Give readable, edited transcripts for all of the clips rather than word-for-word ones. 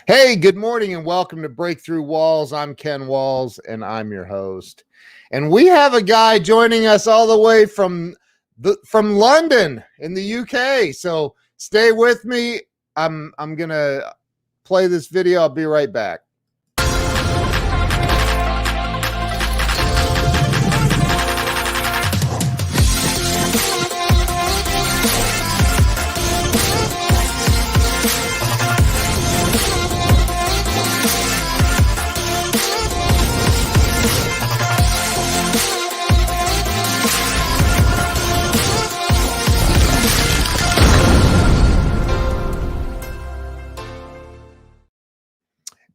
Hey, good morning and welcome to Breakthrough Walls. I'm Ken Walls and I'm your host. And we have a guy joining us all the way from London in the UK. So stay with me. I'm going to play this video. I'll be right back.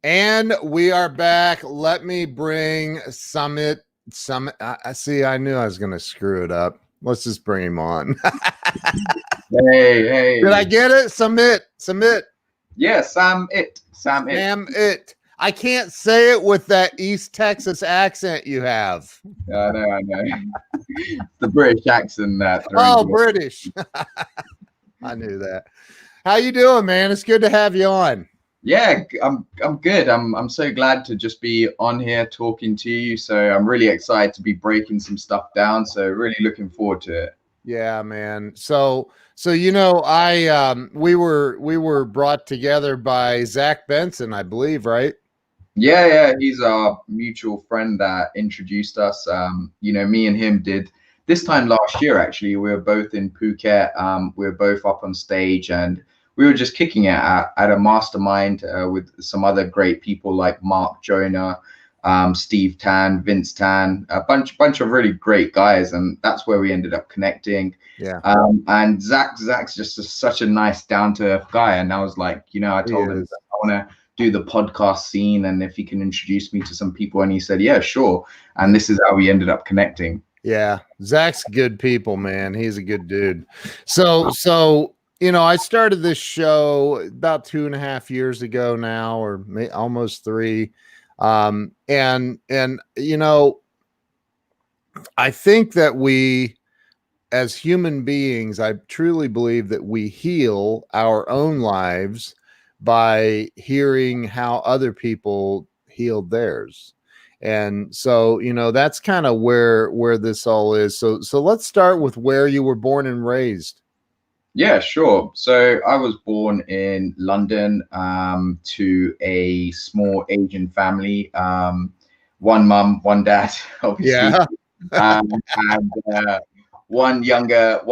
And we are back. Let me bring Samit. I see. I knew I was going to screw it up. Let's just bring him on. Hey. Did I get it? Samit. Yeah, Samit. I can't say it with that East Texas accent you have. I know. The British accent. British. I knew that. How you doing, man? It's good to have you on. Yeah, I'm good. I'm so glad to just be on here talking to you. So I'm really excited to be breaking some stuff down. So really looking forward to it. Yeah, man. So we were brought together by Zach Benson, I believe, right? Yeah. He's our mutual friend that introduced us. Me and him did this time last year. Actually, we were both in Phuket. We were both up on stage and we were just kicking it at a mastermind with some other great people like Mark Jonah, Steve Tan, Vince Tan, a bunch of really great guys, and that's where we ended up connecting. Yeah. And Zach's just such a nice, down to earth guy, and I was like, I told him that I want to do the podcast scene, and if he can introduce me to some people, and he said, yeah, sure. And this is how we ended up connecting. Yeah, Zach's good people, man. He's a good dude. So. I started this show about 2.5 years ago now, or almost 3. I think that we, as human beings, I truly believe that we heal our own lives by hearing how other people healed theirs. And so, that's kind of where this all is. So let's start with where you were born and raised. Yeah, sure. So I was born in London to a small Asian family. One mum, one dad, obviously, and one younger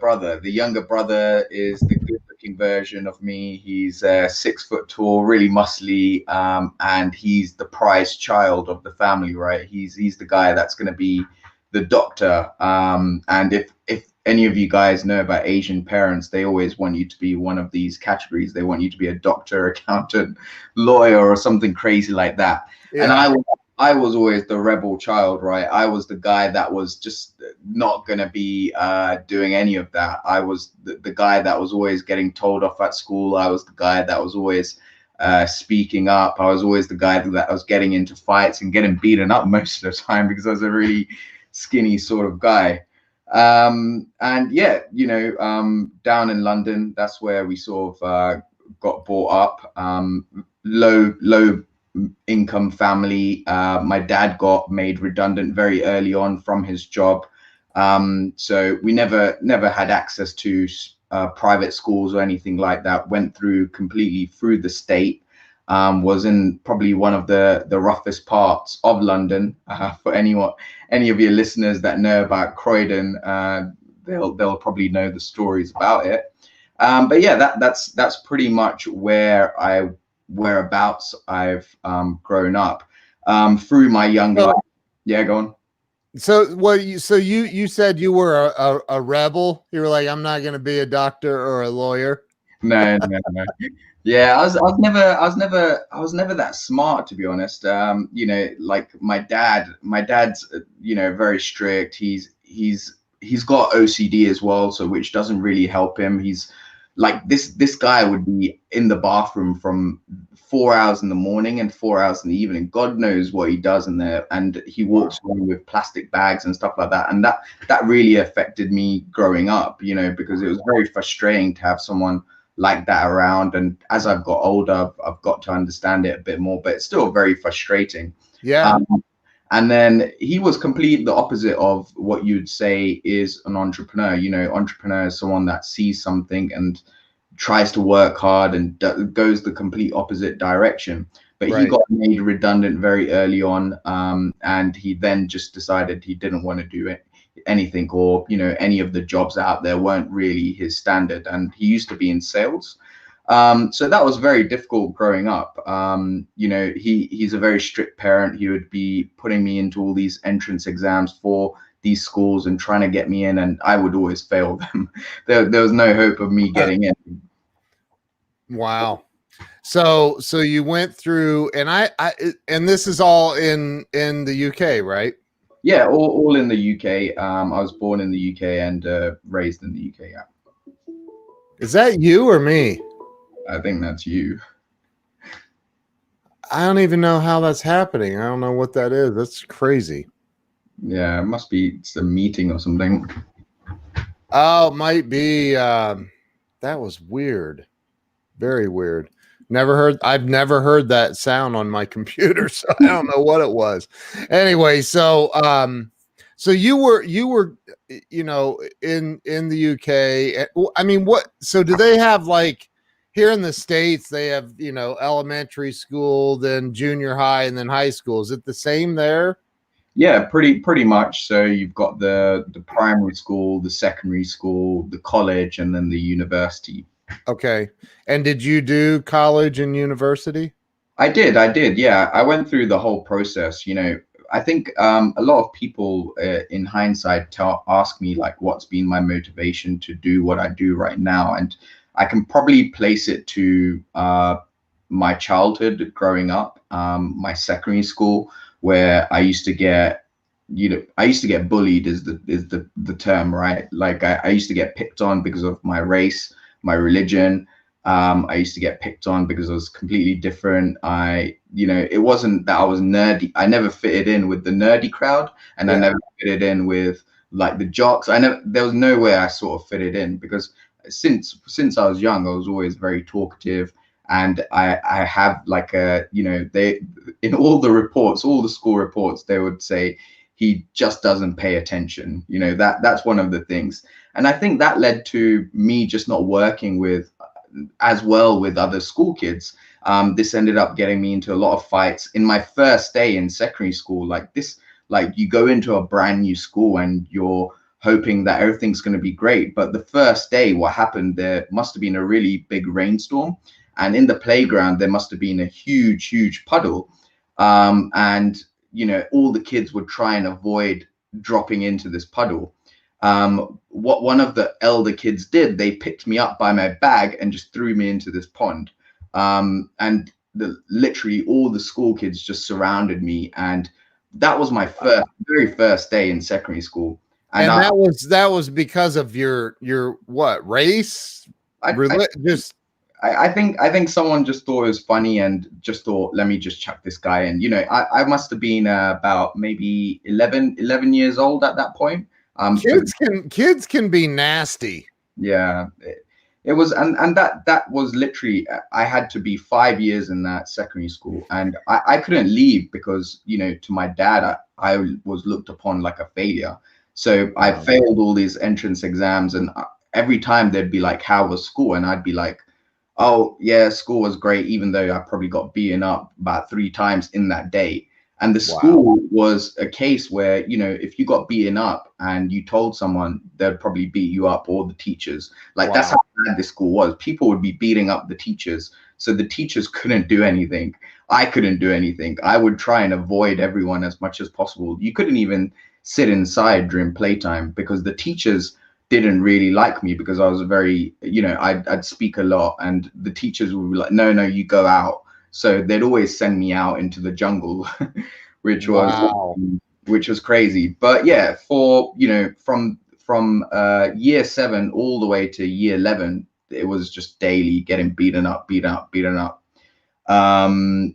brother. The younger brother is the good-looking version of me. He's 6 foot tall, really muscly, and he's the prize child of the family, right? He's the guy that's going to be the doctor. And if any of you guys know about Asian parents, they always want you to be one of these categories. They want you to be a doctor, accountant, lawyer, or something crazy like that. Yeah. And I was always the rebel child, right? I was the guy that was just not going to be doing any of that. I was the guy that was always getting told off at school. I was the guy that was always speaking up. I was always the guy that was getting into fights and getting beaten up most of the time because I was a really skinny sort of guy. Down in London, that's where we sort of got brought up. Low income family. My dad got made redundant very early on from his job, so we never had access to private schools or anything like that. Went completely through the state. Was in probably one of the roughest parts of London. For any of your listeners that know about Croydon, they'll probably know the stories about it. But yeah, that's pretty much whereabouts I've grown up. Through my young life. Yeah, go on. So you said you were a rebel. You were like, I'm not going to be a doctor or a lawyer. No. Yeah, I was never that smart, to be honest. Like my dad's very strict. He's got OCD as well, so which doesn't really help him. He's like this guy would be in the bathroom from 4 hours in the morning and 4 hours in the evening. God knows what he does in there, and he walks around with plastic bags and stuff like that. And that really affected me growing up, because it was very frustrating to have someone like that around. And as I've got older, I've got to understand it a bit more, but it's still very frustrating. Yeah. Um, and then he was completely the opposite of what you'd say is an entrepreneur. You know, entrepreneur is someone that sees something and tries to work hard and goes the complete opposite direction. But he Right. got made redundant very early on, and he then just decided he didn't want to do it anything, or you know, any of the jobs out there weren't really his standard. And he used to be in sales, so that was very difficult growing up. You know, he's a very strict parent. He would be putting me into all these entrance exams for these schools and trying to get me in, and I would always fail them. There was no hope of me getting in. Wow. So you went through, and and this is all in the UK, right? Yeah, all in the UK. I was born in the UK and raised in the UK. Yeah. Is that you or me? I think that's you. I don't even know how that's happening. I don't know what that is. That's crazy. Yeah, it must be it's a meeting or something. Oh, it might be. That was weird. Very weird. I've never heard that sound on my computer, so I don't know what it was. Anyway, so you were, you know, in the UK. I mean, so do they have, like, here in the States, they have, you know, elementary school, then junior high, and then high school. Is it the same there? Yeah, pretty much. So you've got the primary school, the secondary school, the college, and then the university. Okay. And did you do college and university? I did. Yeah, I went through the whole process. You know, I think a lot of people in hindsight ask me like, what's been my motivation to do what I do right now, and I can probably place it to my childhood growing up, my secondary school, where I used to get, you know, I used to get bullied is the term, right? Like I used to get picked on because of my race, my religion. I used to get picked on because I was completely different. You know, it wasn't that I was nerdy. I never fitted in with the nerdy crowd, and I Yeah. never fitted in with like the jocks. There was no way I sort of fitted in because since I was young, I was always very talkative. And I have like a, you know, they, in all the reports, all the school reports, they would say he just doesn't pay attention. You know, that's one of the things. And I think that led to me just not working with as well with other school kids. This ended up getting me into a lot of fights in my first day in secondary school. Like this, like you go into a brand new school and you're hoping that everything's going to be great. But the first day, what happened, there must have been a really big rainstorm. And in the playground, there must have been a huge puddle. And, you know, all the kids would try and avoid dropping into this puddle. What one of the elder kids did, they picked me up by my bag and just threw me into this pond. And literally all the school kids just surrounded me. And that was my very first day in secondary school. And that was because of your what, race? I, Just I think someone just thought it was funny and just thought, let me just chuck this guy in. You know, I must have been about maybe 11 years old at that point. kids can be nasty. Yeah, it was, and that was literally, I had to be 5 years in that secondary school, and I couldn't leave because, you know, to my dad, I was looked upon like a failure. So I failed all these entrance exams, and every time they'd be like, how was school? And I'd be like, oh yeah, school was great, even though I probably got beaten up about 3 times in that day. And the school was a case where, you know, if you got beaten up and you told someone, they'd probably beat you up, or the teachers. Like that's how bad this school was. People would be beating up the teachers. So the teachers couldn't do anything. I couldn't do anything. I would try and avoid everyone as much as possible. You couldn't even sit inside during playtime because the teachers didn't really like me because I was very, you know, I'd speak a lot, and the teachers would be like, no, you go out. So they'd always send me out into the jungle, which was crazy. But yeah, for, you know, from year 7 all the way to year 11, it was just daily getting beaten up. And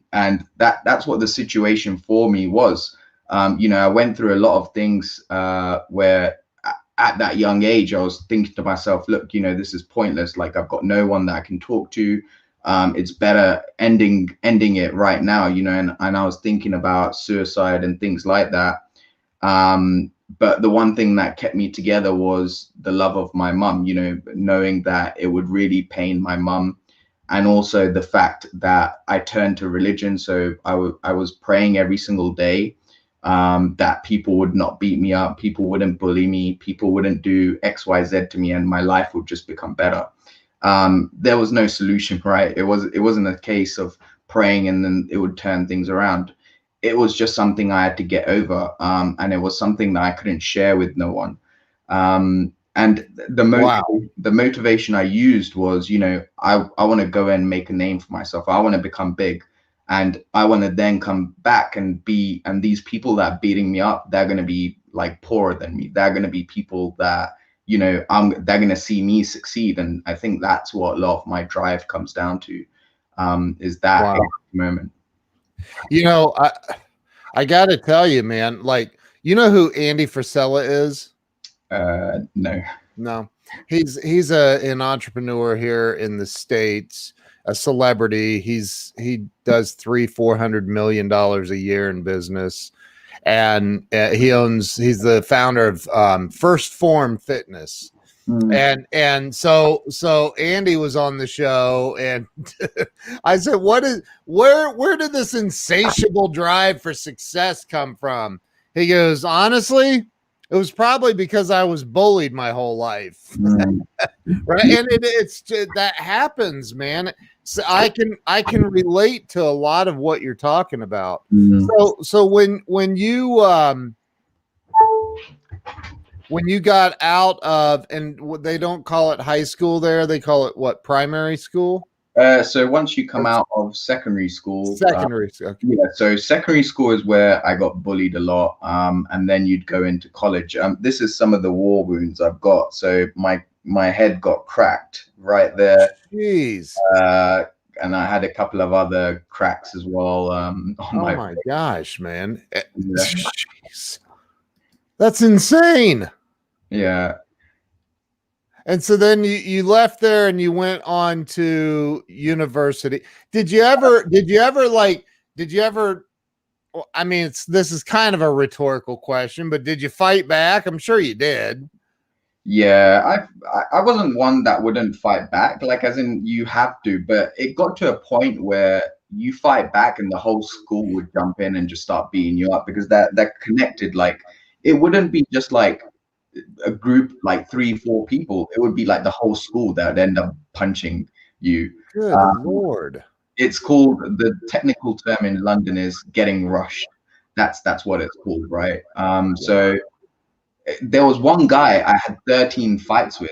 that's what the situation for me was. You know, I went through a lot of things where at that young age, I was thinking to myself, look, you know, this is pointless. Like, I've got no one that I can talk to. It's better ending it right now, you know. And I was thinking about suicide and things like that. But the one thing that kept me together was the love of my mum, you know, knowing that it would really pain my mum, and also the fact that I turned to religion. So I was praying every single day, that people would not beat me up, people wouldn't bully me, people wouldn't do XYZ to me, and my life would just become better. There was no solution, right? It wasn't a case of praying and then it would turn things around. It was just something I had to get over, and it was something that I couldn't share with no one. And the motivation I used was, you know, I want to go and make a name for myself. I want to become big, and I want to then come back and these people that are beating me up, they're going to be like poorer than me. They're going to be people that, you know, they're going to see me succeed. And I think that's what a lot of my drive comes down to, is that moment. You know, I got to tell you, man, like, you know who Andy Frisella is? No. He's an entrepreneur here in the States, a celebrity. He does $300-400 million a year in business, and he's the founder of First Form Fitness. And so Andy was on the show, and I said, where did this insatiable drive for success come from? He goes, honestly, it was probably because I was bullied my whole life. Right. And it's that happens, man. So I can relate to a lot of what you're talking about. So when you got out of, and they don't call it high school there, they call it what, primary school? So once you come out of secondary school, okay. Yeah, so secondary school is where I got bullied a lot, and then you'd go into college. This is some of the war wounds I've got. So my head got cracked right there. Jeez. And I had a couple of other cracks as well. On my gosh, man. Jeez. That's insane. Yeah. And so then you left there and you went on to university. Did you ever, I mean, this is kind of a rhetorical question, but did you fight back? I'm sure you did. Yeah, I wasn't one that wouldn't fight back, like, as in you have to, but it got to a point where you fight back and the whole school would jump in and just start beating you up, because they're connected. Like, it wouldn't be just like a group, like 3-4 people. It would be like the whole school that would end up punching you. Good Lord. It's called, the technical term in London is getting rushed. That's what it's called, right? So there was one guy I had 13 fights with,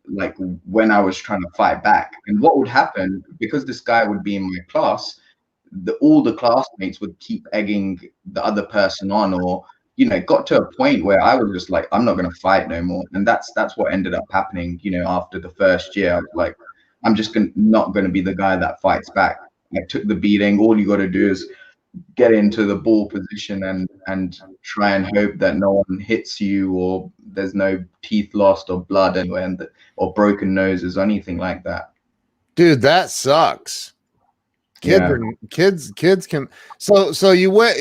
like when I was trying to fight back. And what would happen, because this guy would be in my class, all the classmates would keep egging the other person on, or, you know, it got to a point where I was just like, I'm not going to fight no more. And that's what ended up happening. You know, after the first year, I was like, I'm just not going to be the guy that fights back. I took the beating. All you got to do is get into the ball position and try and hope that no one hits you, or there's no teeth lost or blood anywhere, or broken noses or anything like that. Dude, that sucks. Kids can. So you went,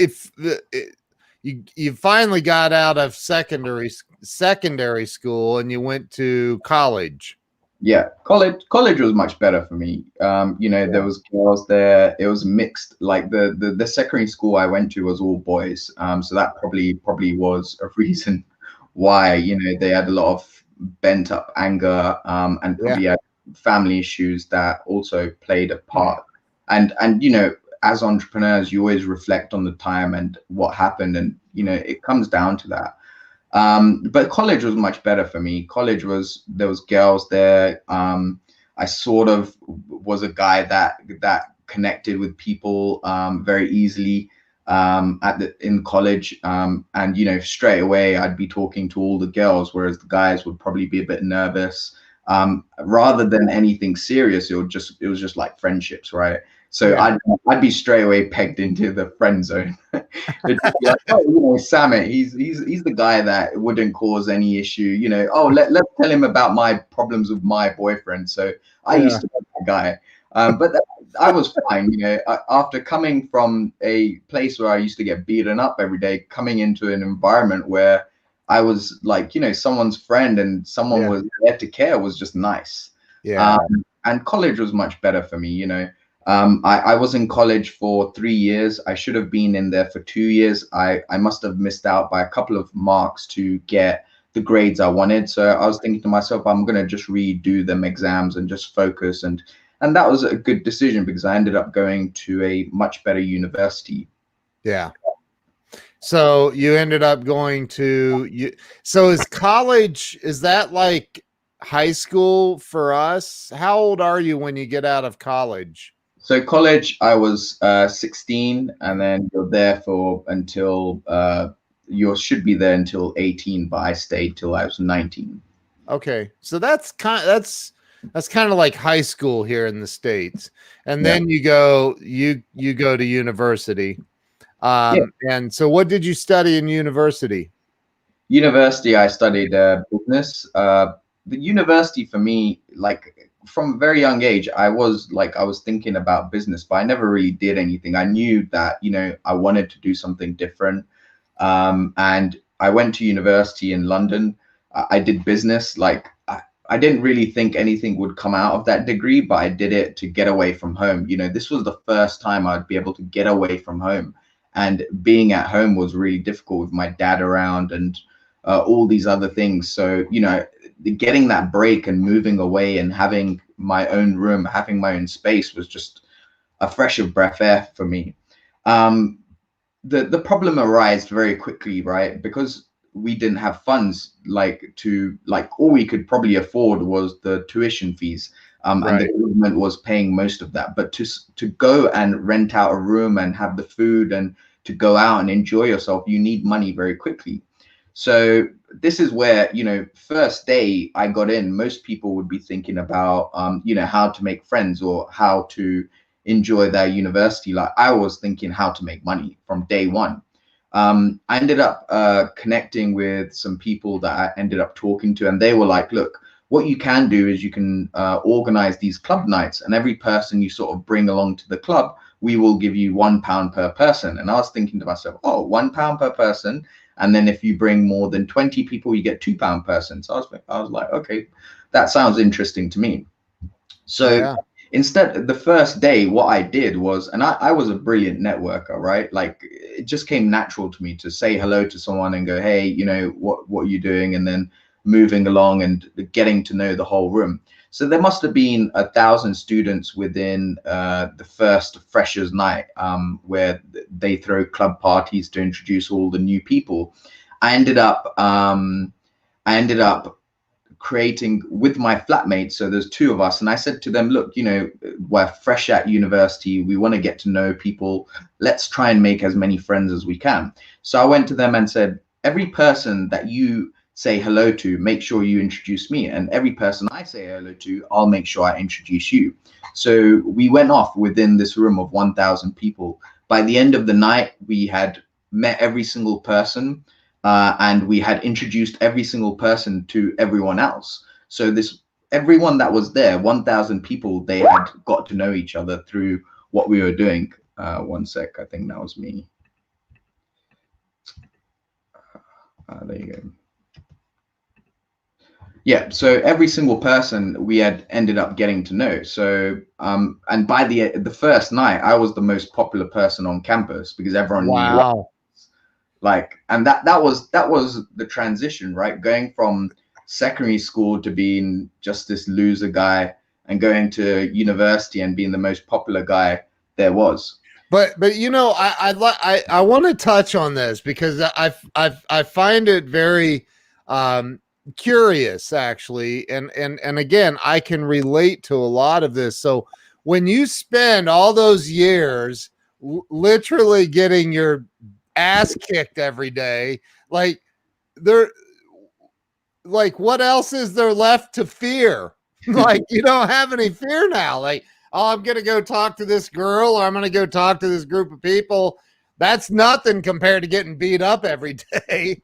you finally got out of secondary school and you went to college. Yeah, college was much better for me. You know, there was girls there. It was mixed. Like the secondary school I went to was all boys. So that probably was a reason why, you know, they had a lot of bent up anger, and probably had family issues that also played a part. And you know, as entrepreneurs, you always reflect on the time and what happened, and, you know, it comes down to that. But college was much better for me. There was girls there. I sort of was a guy that connected with people very easily in college. And, you know, straight away I'd be talking to all the girls, whereas the guys would probably be a bit nervous. Rather than anything serious, it was just like friendships, right? So Yeah. I'd be straight away pegged into the friend zone. It'd just be like, oh, Samit, he's the guy that wouldn't cause any issue. Oh, let's tell him about my problems with my boyfriend. So I Yeah. used to be that guy. But I was fine. After coming from a place where I used to get beaten up every day, coming into an environment where I was like, someone's friend and someone Yeah. was there to care was just nice. Yeah. And college was much better for me. I was in college for 3 years. I should have been in there for 2 years. I must have missed out by a couple of marks to get the grades I wanted. So I was thinking to myself, I'm going to just redo them exams and just focus. And that was a good decision because I ended up going to a much better university. Yeah. So you ended up going to you. So is college, is that like high school for us? How old are you when you get out of college? So college, I was 16, and then you're there for until you should be there until 18, but I stayed till I was 19. Okay. So that's kind of like high school here in the States. And Yeah. then you go to university. Yeah. And so what did you study in university? University, I studied business. The university for me, like from a very young age, I was thinking about business, but I never really did anything. I knew that, I wanted to do something different. And I went to university in London. I did business. I didn't really think anything would come out of that degree, but I did it to get away from home. This was the first time I'd be able to get away from home. And being at home was really difficult with my dad around and all these other things. So, getting that break and moving away and having my own room, having my own space was just a fresh of breath air for me. Um, the problem arose very quickly, right? Because we didn't have funds all we could probably afford was the tuition fees. And the Right. government was paying most of that. But to go and rent out a room and have the food and to go out and enjoy yourself, you need money very quickly. So this is where, first day I got in, most people would be thinking about, how to make friends or how to enjoy their university. Like I was thinking how to make money from day one. I ended up connecting with some people that I ended up talking to, and they were like, look, what you can do is you can organize these club nights, and every person you sort of bring along to the club, we will give you £1 per person. And I was thinking to myself, oh, £1 per person. And then if you bring more than 20 people, you get £2 per person. So I was like, okay, that sounds interesting to me. So Yeah. instead, the first day, what I did was, and I was a brilliant networker, right? Like it just came natural to me to say hello to someone and go, hey, what are you doing? And then moving along and getting to know the whole room. So there must have been 1,000 students within the first freshers night, where they throw club parties to introduce all the new people. I ended up creating with my flatmates. So there's two of us, and I said to them, look, we're fresh at university, we want to get to know people, let's try and make as many friends as we can. So I went to them and said, every person that you say hello to, make sure you introduce me, and every person I say hello to, I'll make sure I introduce you. So we went off within this room of 1,000 people. By the end of the night, we had met every single person, and we had introduced every single person to everyone else. So everyone that was there, 1,000 people, they had got to know each other through what we were doing. One sec, I think that was me. There you go. Yeah, so every single person we had ended up getting to know. So and by the first night, I was the most popular person on campus because everyone knew. Wow. And that was the transition, right? Going from secondary school to being just this loser guy and going to university and being the most popular guy there was. But I want to touch on this because I find it very curious actually, and again I can relate to a lot of this. So when you spend all those years literally getting your ass kicked every day, like there like what else is there left to fear? Like you don't have any fear now. Like, oh, I'm gonna go talk to this girl, or I'm gonna go talk to this group of people. That's nothing compared to getting beat up every day.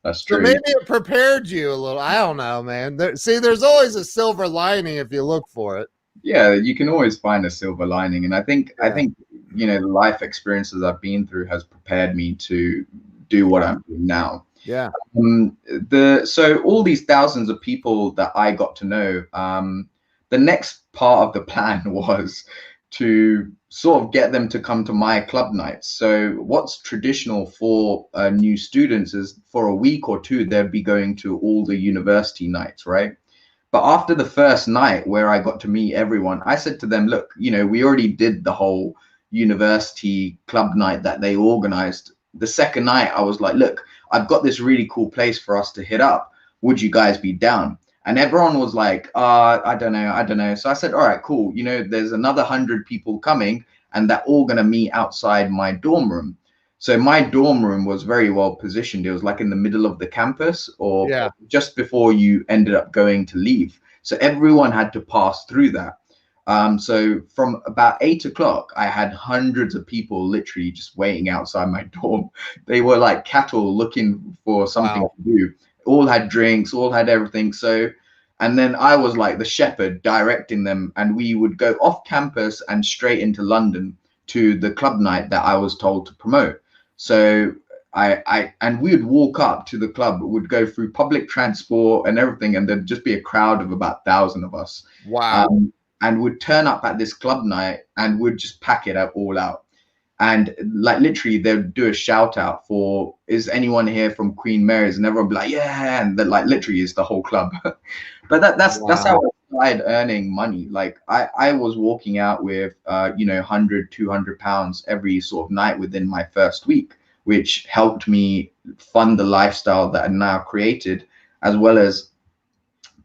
That's So true. maybe it prepared you a little. I don't know, man. See, there's always a silver lining if you look for it. Yeah, you can always find a silver lining, and I Yeah. think the life experiences I've been through has prepared me to do what I'm doing now. Yeah. So all these thousands of people that I got to know, the next part of the plan was to sort of get them to come to my club nights. So what's traditional for new students is for a week or two they'd be going to all the university nights, right? But after the first night where I got to meet everyone, I said to them, look, we already did the whole university club night that they organized. The second night, I was like, look, I've got this really cool place for us to hit up. Would you guys be down? And everyone was like, I don't know. I don't know. So I said, all right, cool. There's another 100 people coming and they're all going to meet outside my dorm room. So my dorm room was very well positioned. It was like in the middle of the campus or Yeah. just before you ended up going to leave. So everyone had to pass through that. So from about 8 o'clock, I had hundreds of people literally just waiting outside my dorm. They were like cattle looking for something Wow. to do. All had drinks, all had everything. So, and then I was like the shepherd directing them, and we would go off campus and straight into London to the club night that I was told to promote. So and we would walk up to the club, would go through public transport and everything, and there'd just be a crowd of about 1,000 of us. Wow. And would turn up at this club night and would just pack it all out. And like literally they'd do a shout out for, is anyone here from Queen Mary's? And everyone would be like, yeah, and then like literally is the whole club. But that's how I started earning money. Like I was walking out with 100, 200 pounds every sort of night within my first week, which helped me fund the lifestyle that I now created, as well as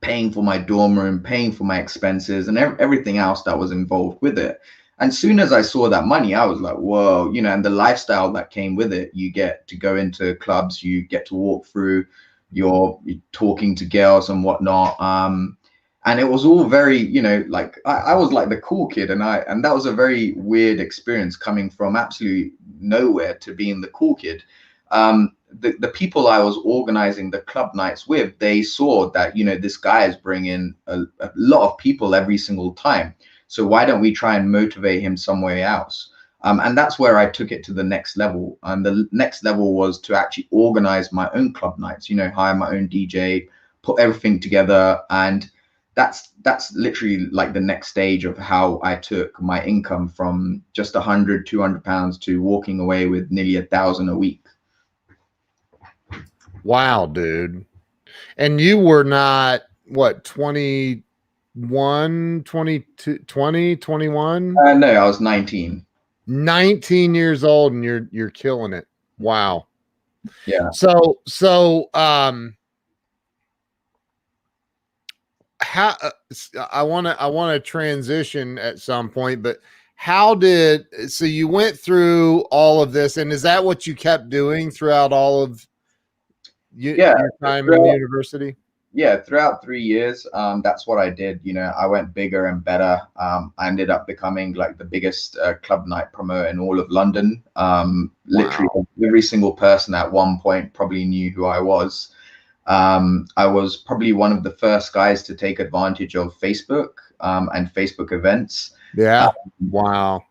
paying for my dorm room, paying for my expenses and everything else that was involved with it. And soon as I saw that money, I was like, whoa, and the lifestyle that came with it. You get to go into clubs, you get to walk through, you're talking to girls and whatnot. And it was all very, like I was like the cool kid, and that was a very weird experience coming from absolutely nowhere to being the cool kid. The people I was organizing the club nights with, they saw that, this guy is bringing a lot of people every single time. So why don't we try and motivate him somewhere else? And that's where I took it to the next level. And the next level was to actually organize my own club nights, hire my own DJ, put everything together. And that's literally like the next stage of how I took my income from just 100, 200 pounds to walking away with nearly 1,000 a week. Wow, dude. And you were not what, 21, 22, 20, 21? No, I was 19. 19 years old and you're killing it. Wow. Yeah. So how I want to transition at some point, but so you went through all of this, and is that what you kept doing throughout all of your time in the university? Yeah, throughout 3 years, that's what I did. I went bigger and better. I ended up becoming like the biggest club night promoter in all of London. Literally every single person at one point probably knew who I was. I was probably one of the first guys to take advantage of Facebook and Facebook events. Yeah. Wow.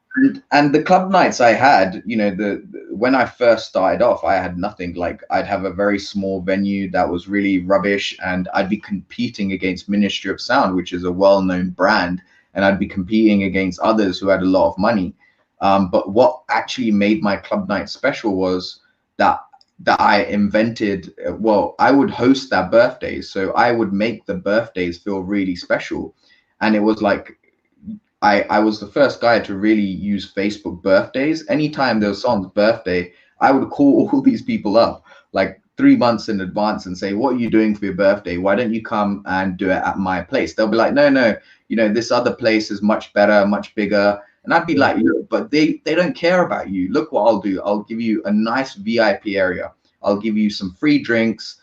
And the club nights I had, when I first started off, I had nothing. Like I'd have a very small venue that was really rubbish, and I'd be competing against Ministry of Sound, which is a well-known brand, and I'd be competing against others who had a lot of money. But what actually made my club night special was that I invented, well, I would host their birthdays. So I would make the birthdays feel really special. And it was like, I was the first guy to really use Facebook birthdays. Anytime there was someone's birthday, I would call all these people up like 3 months in advance and say, what are you doing for your birthday? Why don't you come and do it at my place? They'll be like, no, this other place is much better, much bigger. And I'd be like, look, but they don't care about you. Look what I'll do. I'll give you a nice VIP area. I'll give you some free drinks.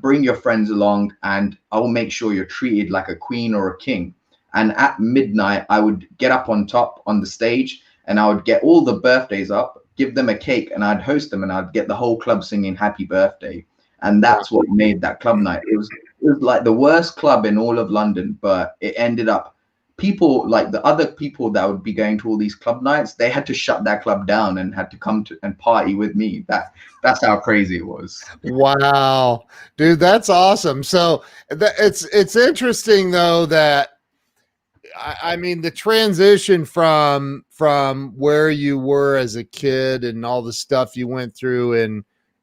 Bring your friends along, and I will make sure you're treated like a queen or a king. And at midnight, I would get up on top on the stage, and I would get all the birthdays up, give them a cake, and I'd host them, and I'd get the whole club singing happy birthday. And that's what made that club night. It was like the worst club in all of London, but it ended up, people like the other people that would be going to all these club nights, they had to shut that club down and had to come to and party with me. That's how crazy it was. Wow, dude, that's awesome. So it's interesting though that I mean the transition from where you were as a kid and all the stuff you went through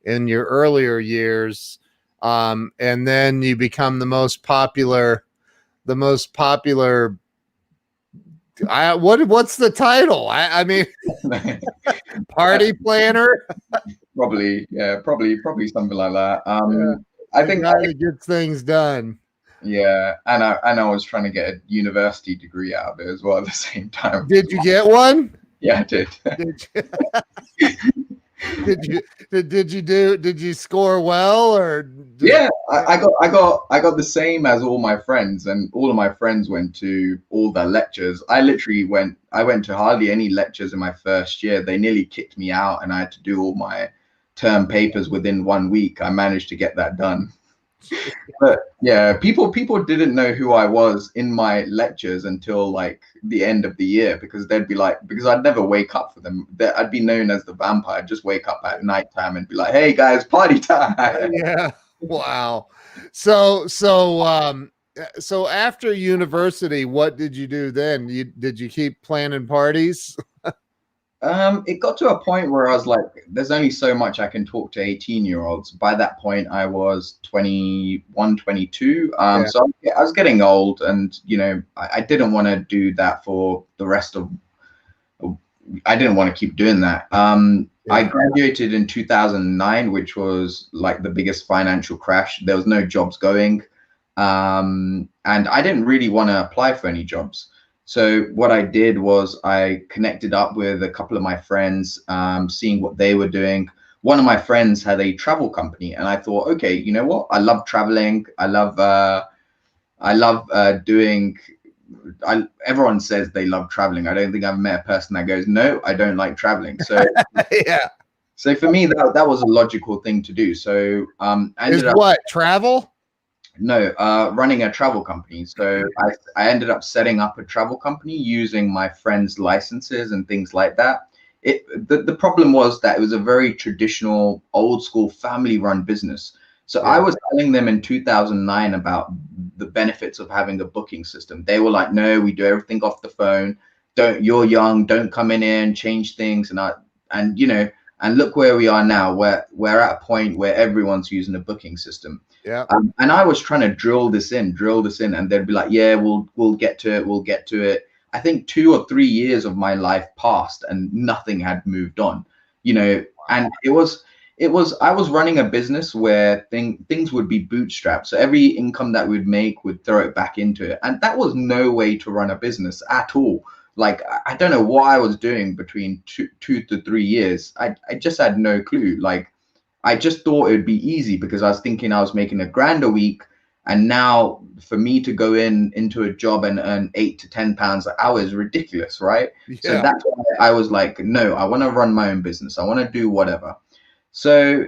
in your earlier years, and then you become the most popular. What's the title? I mean, party planner. Probably, yeah, probably something like that. Yeah, I the think, guy that gets things done. yeah, and I was trying to get a university degree out of it as well at the same time. Did you get one? Yeah, I did. Did you, did you score well or Yeah, I got the same as all my friends, and all of my friends went to all the lectures. I went to hardly any lectures in my first year. They nearly kicked me out, and I had to do all my term papers within 1 week. I managed to get that done. But yeah, people didn't know who I was in my lectures until like the end of the year, because they'd be like, because I'd never wake up for them. I'd be known as the vampire. I'd just wake up at nighttime and be like, "Hey guys, party time!" Yeah. Wow. So after university, what did you do then? Did you keep planning parties? It got to a point where I was like, there's only so much I can talk to 18-year-olds. By that point, I was 21, 22. Yeah. So I was getting old, and I didn't want to do that for the rest of. I didn't want to keep doing that. I graduated in 2009, which was like the biggest financial crash. There was no jobs going, and I didn't really want to apply for any jobs. So what I did was I connected up with a couple of my friends, seeing what they were doing. One of my friends had a travel company, and I thought, okay, you know what? I love traveling. I love doing. Everyone says they love traveling. I don't think I've met a person that goes, no, I don't like traveling. So Yeah. so for me, that was a logical thing to do. So I ended up. What, travel? No, running a travel company. So I ended up setting up a travel company using my friends' licenses and things like that. The problem was that it was a very traditional, old school, family run business. So I was telling them in 2009 about the benefits of having a booking system. They were like, no, we do everything off the phone. You're young, don't come in here and change things. And look where we are now. We're at a point where everyone's using a booking system. Yeah. And I was trying to drill this in, and they'd be like, yeah, we'll get to it. We'll get to it. I think 2 or 3 years of my life passed and nothing had moved on, and I was running a business where things would be bootstrapped. So every income that we'd make would throw it back into it. And that was no way to run a business at all. Like, I don't know what I was doing between 2 to 3 years. I just had no clue. Like, I just thought it would be easy because I was thinking I was making £1,000 a week. And now for me to go into a job and earn £8 to £10 an hour is ridiculous, right? Yeah. So that's why I was like, no, I want to run my own business. I want to do whatever. So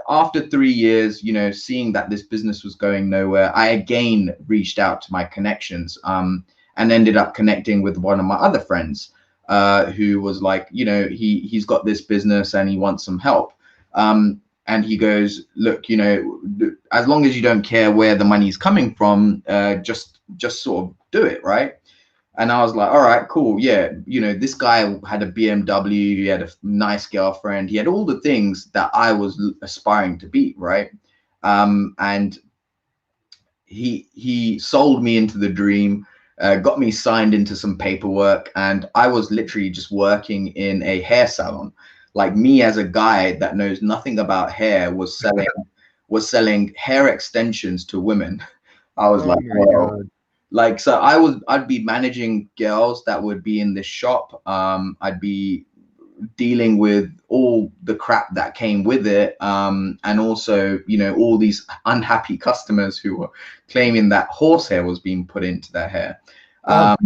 after 3 years, seeing that this business was going nowhere, I again reached out to my connections, and ended up connecting with one of my other friends, who was like, he's got this business and he wants some help. And he goes, look, as long as you don't care where the money's coming from, just sort of do it, right? And I was like, all right, cool. Yeah. This guy had a BMW, he had a nice girlfriend, he had all the things that I was aspiring to be, right? And he sold me into the dream, got me signed into some paperwork, and I was literally just working in a hair salon. Like, me as a guy that knows nothing about hair was selling hair extensions to women. I was like, wow. Like, so I'd be managing girls that would be in this shop. I'd be dealing with all the crap that came with it, and also, you know, all these unhappy customers who were claiming that horsehair was being put into their hair. Oh.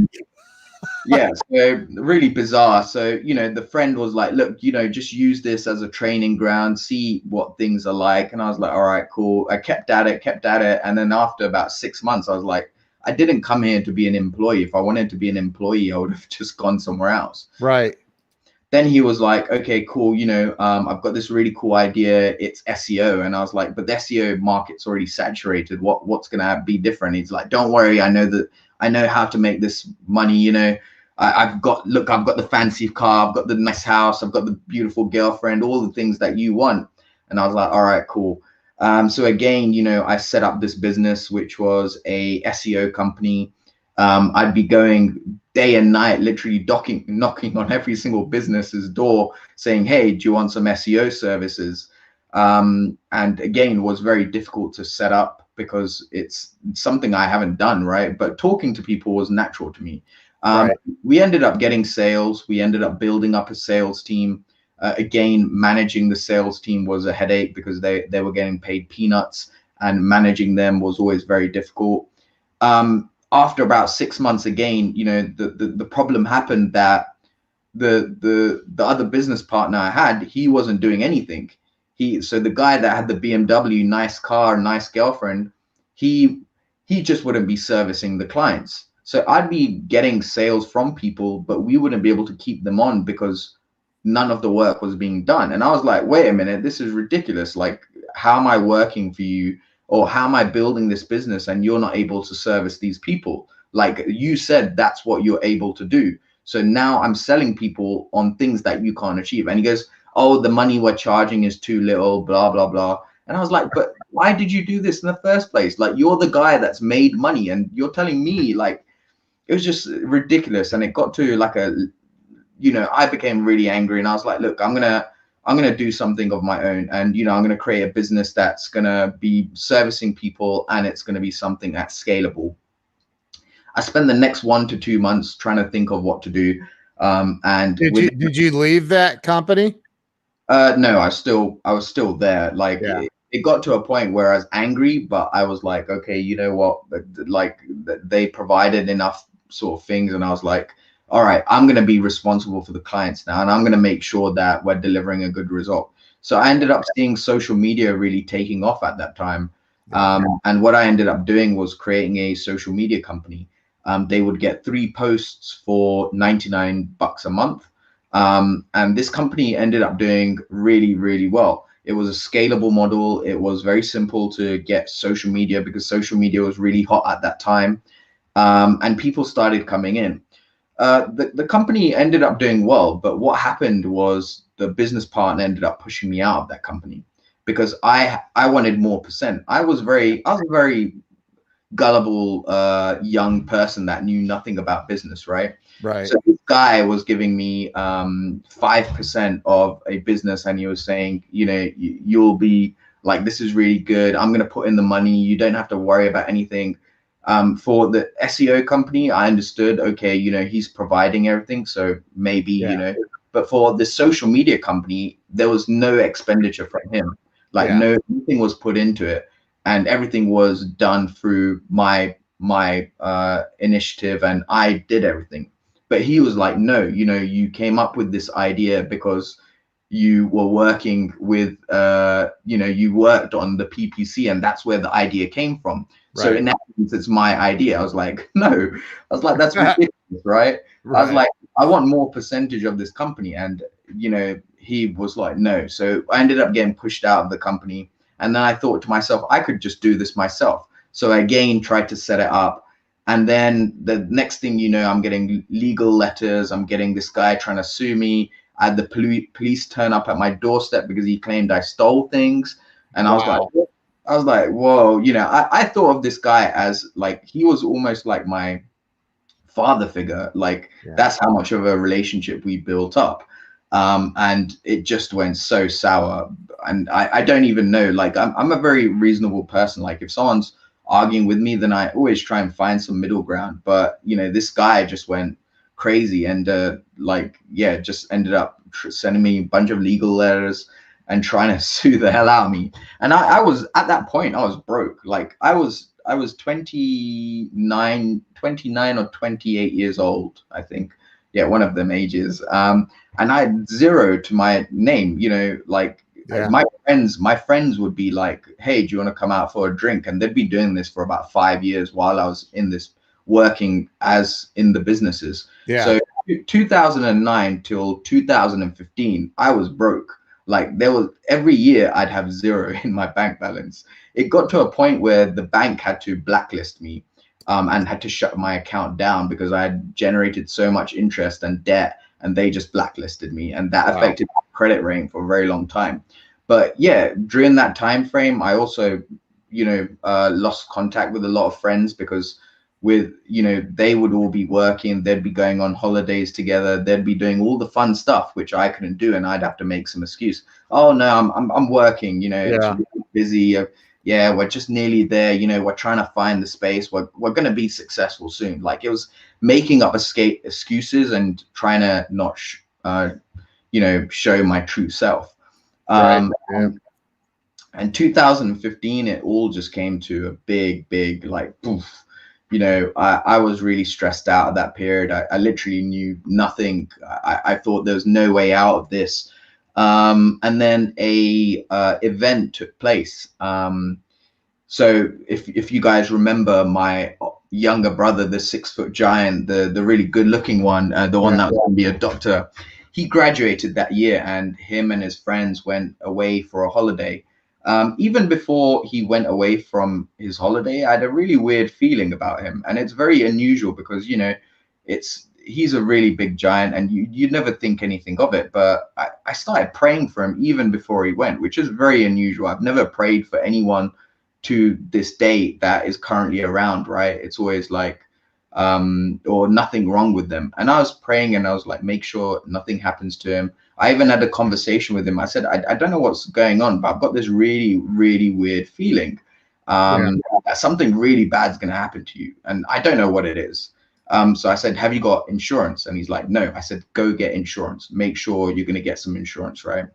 Yeah, so really bizarre. So, you know, the friend was like, look, you know, just use this as a training ground, see what things are like. And I was like, all right, cool. I kept at it. And then after about 6 months, I was like, I didn't come here to be an employee. If I wanted to be an employee, I would have just gone somewhere else. Right. Then he was like, okay, cool. You know, I've got this really cool idea. It's SEO. And I was like, but the SEO market's already saturated. What's going to be different? He's like, don't worry. I know how to make this money. You know, I've got the fancy car. I've got the nice house. I've got the beautiful girlfriend, all the things that you want. And I was like, all right, cool. So again, you know, I set up this business, which was a SEO company. I'd be going day and night, literally knocking on every single business's door saying, hey, do you want some SEO services? And again, was very difficult to set up because it's something I haven't done, right? But talking to people was natural to me. Right. We ended up getting sales. We ended up building up a sales team. Again, managing the sales team was a headache because they were getting paid peanuts, and managing them was always very difficult. After about 6 months, again, you know, the problem happened that the other business partner I had, he wasn't doing anything. So the guy that had the BMW, nice car, nice girlfriend, he just wouldn't be servicing the clients. So I'd be getting sales from people, but we wouldn't be able to keep them on because none of the work was being done. And I was like, wait a minute, this is ridiculous. Like, how am I working for you? Or how am I building this business and you're not able to service these people? Like you said, that's what you're able to do. So now I'm selling people on things that you can't achieve. And he goes, oh, the money we're charging is too little, blah, blah, blah. And I was like, but why did you do this in the first place? Like, you're the guy that's made money and you're telling me, like, it was just ridiculous. And it got to like you know, I became really angry and I was like, look, I'm gonna do something of my own, and you know, I'm gonna create a business that's gonna be servicing people, and it's gonna be something that's scalable. I spent the next 1 to 2 months trying to think of what to do. And did you leave that company? No, I was still there. Like, Yeah. it got to a point where I was angry, but I was like, okay, you know what? Like, they provided enough sort of things, and I was like, all right, I'm going to be responsible for the clients now, and I'm going to make sure that we're delivering a good result. So I ended up seeing social media really taking off at that time. And what I ended up doing was creating a social media company. They would get 3 posts for $99 a month. And this company ended up doing really, really well. It was a scalable model. It was very simple to get social media because social media was really hot at that time. And people started coming in. The company ended up doing well, but what happened was the business partner ended up pushing me out of that company because I wanted more percent. I was a very gullible young person that knew nothing about business, right? Right. So this guy was giving me 5% of a business, and he was saying, you know, you'll be like, this is really good. I'm going to put in the money. You don't have to worry about anything. For the SEO company, I understood, okay, you know, he's providing everything, so maybe, you know, but for the social media company, there was no expenditure from him. Like, nothing was put into it, and everything was done through my initiative, and I did everything. But he was like, no, you know, you came up with this idea because you were working with, you know, you worked on the PPC, and that's where the idea came from. Right. So in essence, it's my idea. I was like, no, I was like, that's ridiculous, right? I was like, I want more percentage of this company. And, you know, he was like, no. So I ended up getting pushed out of the company. And then I thought to myself, I could just do this myself. So I again tried to set it up. And then the next thing you know, I'm getting legal letters. I'm getting this guy trying to sue me. I had the police turn up at my doorstep because he claimed I stole things. And I was like, whoa, you know, I thought of this guy as like, he was almost like my father figure. Like, that's how much of a relationship we built up. And it just went so sour. And I don't even know, like, I'm a very reasonable person. Like, if someone's arguing with me, then I always try and find some middle ground. But, you know, this guy just went crazy. And like, yeah, just ended up sending me a bunch of legal letters and trying to sue the hell out of me. And I was at that point, I was broke. Like I was 29 or 28 years old, I think. Yeah, one of them ages. And I had zero to my name, you know, like Yeah. my friends would be like, hey, do you want to come out for a drink? And they'd be doing this for about 5 years while I was in this working as in the businesses. Yeah. So 2009 till 2015, I was broke. Like there was every year I'd have zero in my bank balance. It got to a point where the bank had to blacklist me, and had to shut my account down because I had generated so much interest and debt, and they just blacklisted me, and that Wow. affected my credit rating for a very long time. But yeah, during that time frame, I also, you know, lost contact with a lot of friends because with, you know, they would all be working, they'd be going on holidays together, they'd be doing all the fun stuff which I couldn't do, and I'd have to make some excuse. Oh no, I'm working, you know, it's Yeah. really busy. Yeah, we're just nearly there, you know, we're trying to find the space, we're going to be successful soon. Like it was making up escape excuses and trying to not you know, show my true self. Right. um Yeah. and 2015, it all just came to a big like poof. You know, I was really stressed out at that period. I literally knew nothing. I thought there was no way out of this. And then a event took place. So if you guys remember my younger brother, the 6 foot giant, the really good looking one, the one Yeah. that was going to be a doctor, he graduated that year, and him and his friends went away for a holiday. Even before he went away from his holiday, I had a really weird feeling about him, and it's very unusual because, you know, he's a really big giant, and you'd never think anything of it. But I started praying for him even before he went, which is very unusual. I've never prayed for anyone to this day that is currently around, right? It's always like, or nothing wrong with them. And I was praying and I was like, make sure nothing happens to him. I even had a conversation with him. I said, I don't know what's going on, but I've got this really weird feeling, Yeah. that something really bad is going to happen to you. And I don't know what it is. So I said, have you got insurance? And he's like, no. I said, go get insurance. Make sure you're going to get some insurance, right?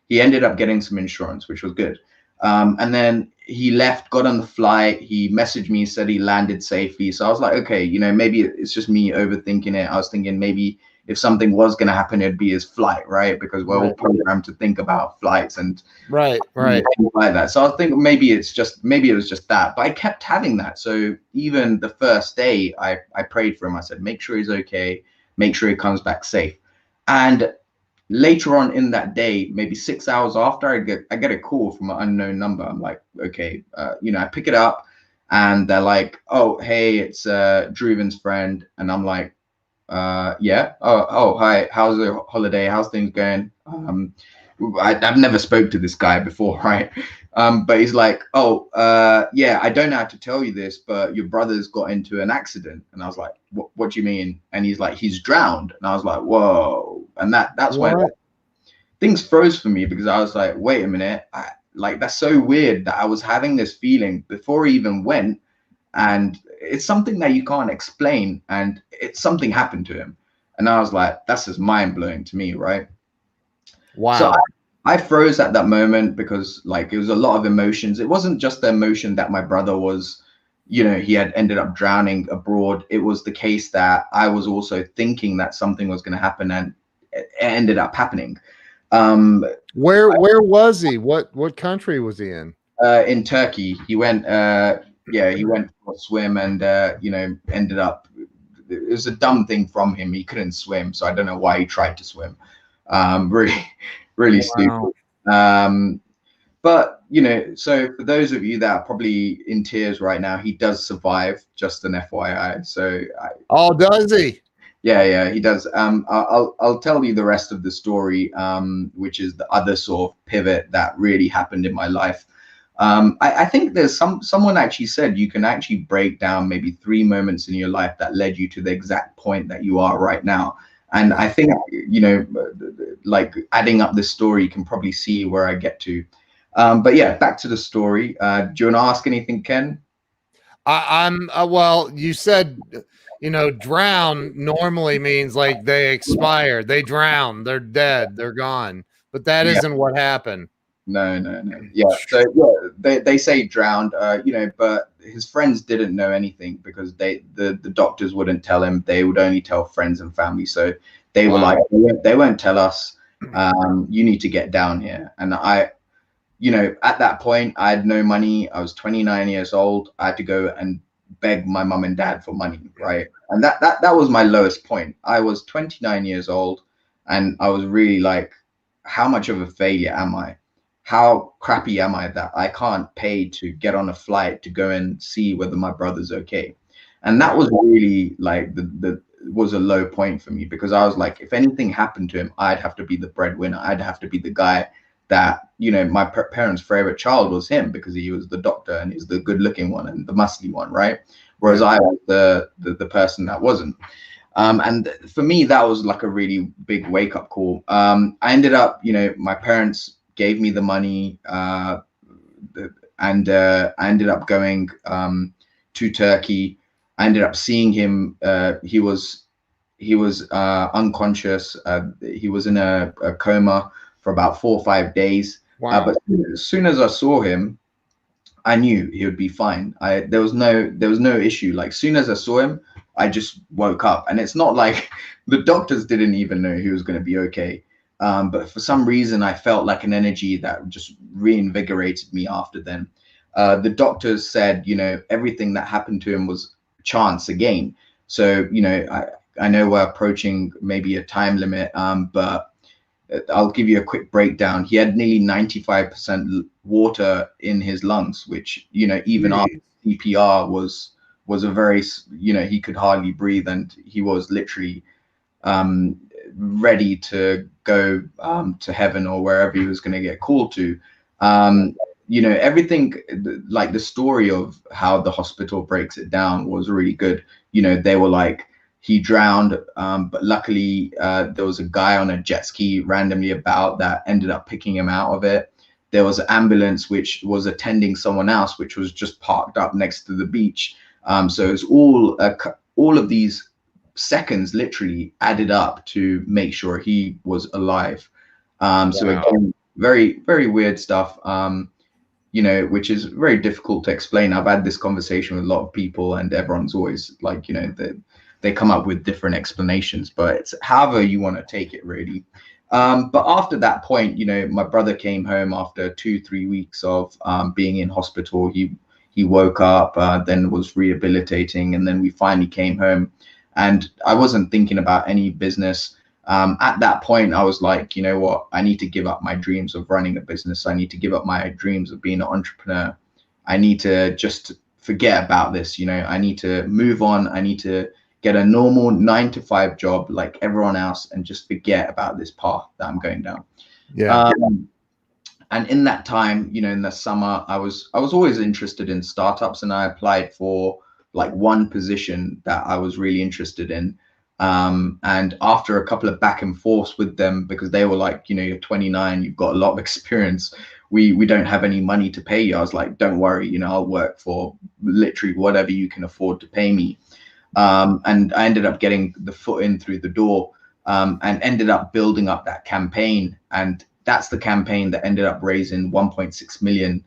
He ended up getting some insurance, which was good. And then he left, got on the flight. He messaged me, said he landed safely. So I was like, okay, you know, maybe it's just me overthinking it. I was thinking maybe if something was going to happen, it'd be his flight, right? Because we're all programmed to think about flights and Right. things like that. So I was thinking maybe it was just that. But I kept having that. So even the first day, I prayed for him. I said, make sure he's okay. Make sure he comes back safe. And later on in that day, maybe 6 hours after, I get a call from an unknown number. I'm like, okay, you know, I pick it up, and they're like, oh, hey, it's Druven's friend. And I'm like, yeah, oh, hi, how's the holiday? How's things going? I've never spoke to this guy before, right? But he's like, oh, yeah, I don't know how to tell you this, but your brother's got into an accident. And I was like, what do you mean? And he's like, he's drowned. And I was like, whoa. And that's when things froze for me, because I was like, wait a minute. Like, that's so weird that I was having this feeling before he even went. And it's something that you can't explain. And it's something happened to him. And I was like, that's just mind blowing to me, right? Wow. So I froze at that moment because, like, it was a lot of emotions. It wasn't just the emotion that my brother was, you know, he had ended up drowning abroad. It was the case that I was also thinking that something was going to happen, and it ended up happening. Where was he? What country was he in? In Turkey. He went, yeah, he went for a swim, and you know, ended up. It was a dumb thing from him. He couldn't swim, so I don't know why he tried to swim. Really stupid. But you know, so for those of you that are probably in tears right now, he does survive. Just an FYI. So, oh, does he? Yeah, he does. I'll tell you the rest of the story, which is the other sort of pivot that really happened in my life. I think there's someone actually said you can actually break down maybe 3 moments in your life that led you to the exact point that you are right now. And I think, you know, like adding up this story, you can probably see where I get to. But yeah, back to the story. Do you want to ask anything, Ken? I'm well, you said, drown normally means like they expired, they drowned, they're dead, they're gone. But that Yeah. isn't what happened. No. Yeah. So yeah, they say drowned, but his friends didn't know anything because the doctors wouldn't tell him. They would only tell friends and family. So they were like, they won't tell us. You need to get down here. And at that point, I had no money. I was 29 years old. I had to go and beg my mom and dad for money, right? And that was my lowest point. I was 29 years old, and I was really like, how much of a failure am I? How crappy am I that I can't pay to get on a flight to go and see whether my brother's okay? And that was really like the was a low point for me, because I was like, if anything happened to him, I'd have to be the breadwinner. I'd have to be the guy that, my parents' favorite child was him, because he was the doctor and he was the good looking one and the muscly one, right? Whereas I was the person that wasn't. And for me, that was like a really big wake up call. I ended up, my parents gave me the money, and I ended up going to Turkey. I ended up seeing him. He was unconscious. He was in a coma for about 4 or 5 days. Wow. But as soon as I saw him, I knew he would be fine. There was no issue. Like, soon as I saw him, I just woke up. And it's not like the doctors didn't even know he was going to be okay. But for some reason, I felt like an energy that just reinvigorated me after then. The doctors said, everything that happened to him was chance again. So, I know we're approaching maybe a time limit, but I'll give you a quick breakdown. He had nearly 95% water in his lungs, which, even after CPR was a very, he could hardly breathe, and he was literally ready to go to heaven or wherever he was going to get called to. Everything, like the story of how the hospital breaks it down was really good. They were like, he drowned, but luckily there was a guy on a jet ski randomly about that ended up picking him out of it. There was an ambulance which was attending someone else, which was just parked up next to the beach. So it's all of these seconds literally added up to make sure he was alive. So again, very, very weird stuff, which is very difficult to explain. I've had this conversation with a lot of people, and everyone's always like, they come up with different explanations, but it's however you want to take it, really. But after that point, my brother came home after 2-3 weeks of being in hospital. He woke up, then was rehabilitating, and then we finally came home. And I wasn't thinking about any business. At that point, I was like, you know what? I need to give up my dreams of running a business. I need to give up my dreams of being an entrepreneur. I need to just forget about this. I need to move on. I need to get a normal 9-to-5 job like everyone else and just forget about this path that I'm going down. Yeah. And in that time, in the summer, I was always interested in startups, and I applied for like one position that I was really interested in. And after a couple of back and forths with them, because they were like, you're 29, you've got a lot of experience, we don't have any money to pay you. I was like, don't worry, I'll work for literally whatever you can afford to pay me. And I ended up getting the foot in through the door, and ended up building up that campaign. And that's the campaign that ended up raising 1.6 million,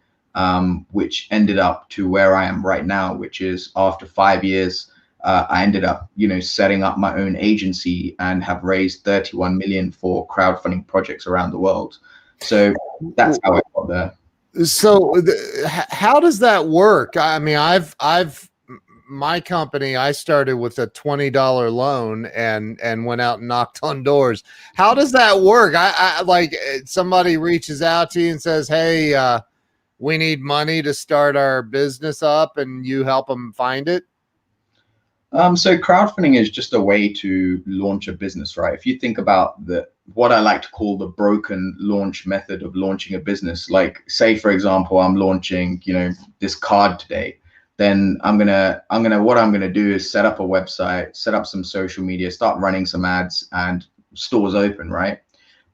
which ended up to where I am right now, which is after 5 years, I ended up, setting up my own agency and have raised 31 million for crowdfunding projects around the world. So that's how I got there. So how does that work? I mean, my company, I started with a $20 loan and went out and knocked on doors. How does that work? I like, somebody reaches out to you and says, hey, we need money to start our business up, and you help them find it. So crowdfunding is just a way to launch a business, right? If you think about what I like to call the broken launch method of launching a business, like say, for example, I'm launching, this card today, then what I'm gonna do is set up a website, set up some social media, start running some ads, and stores open, right?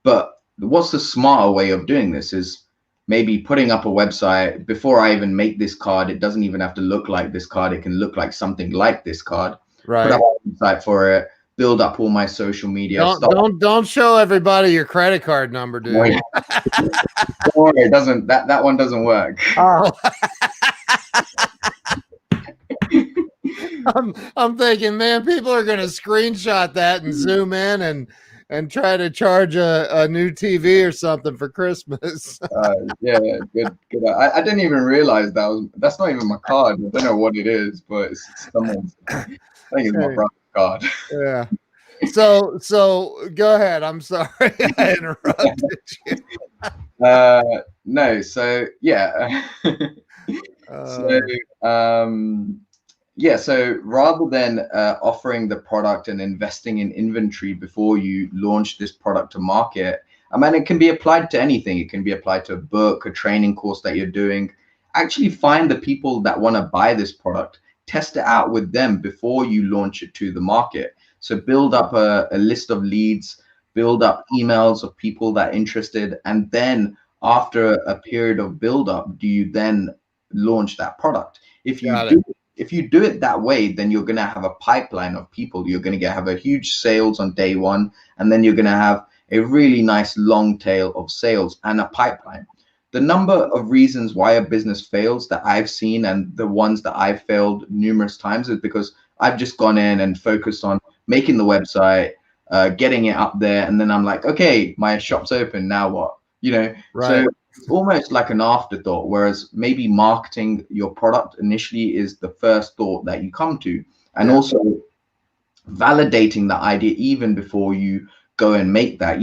But what's the smarter way of doing this is maybe putting up a website before I even make this card. It doesn't even have to look like this card. It can look like something like this card. put Right. up a website for it, build up all my social media stuff. Don't show everybody your credit card number, dude. Don't worry, it doesn't, that one doesn't work. Oh. I'm thinking, man, people are going to screenshot that and zoom in and try to charge a new TV or something for Christmas. Yeah, good. I didn't even realize that's not even my card. I don't know what it is, but it's someone's. I think it's my brother's card. Yeah. So go ahead. I'm sorry I interrupted you. No, so yeah. So yeah, so rather than offering the product and investing in inventory before you launch this product to market, I mean, it can be applied to anything. It can be applied to a book, a training course that you're doing. Actually find the people that want to buy this product, test it out with them before you launch it to the market. So build up a list of leads, build up emails of people that are interested, and then after a period of build up, do you then launch that product? If you do it that way, then you're going to have a pipeline of people. You're going to have a huge sales on day one, and then you're going to have a really nice long tail of sales and a pipeline. The number of reasons why a business fails that I've seen, and the ones that I've failed numerous times, is because I've just gone in and focused on making the website, getting it up there, and then I'm like, okay, my shop's open, now what? Right. So it's almost like an afterthought, whereas maybe marketing your product initially is the first thought that you come to, and also validating the idea even before you go and make that.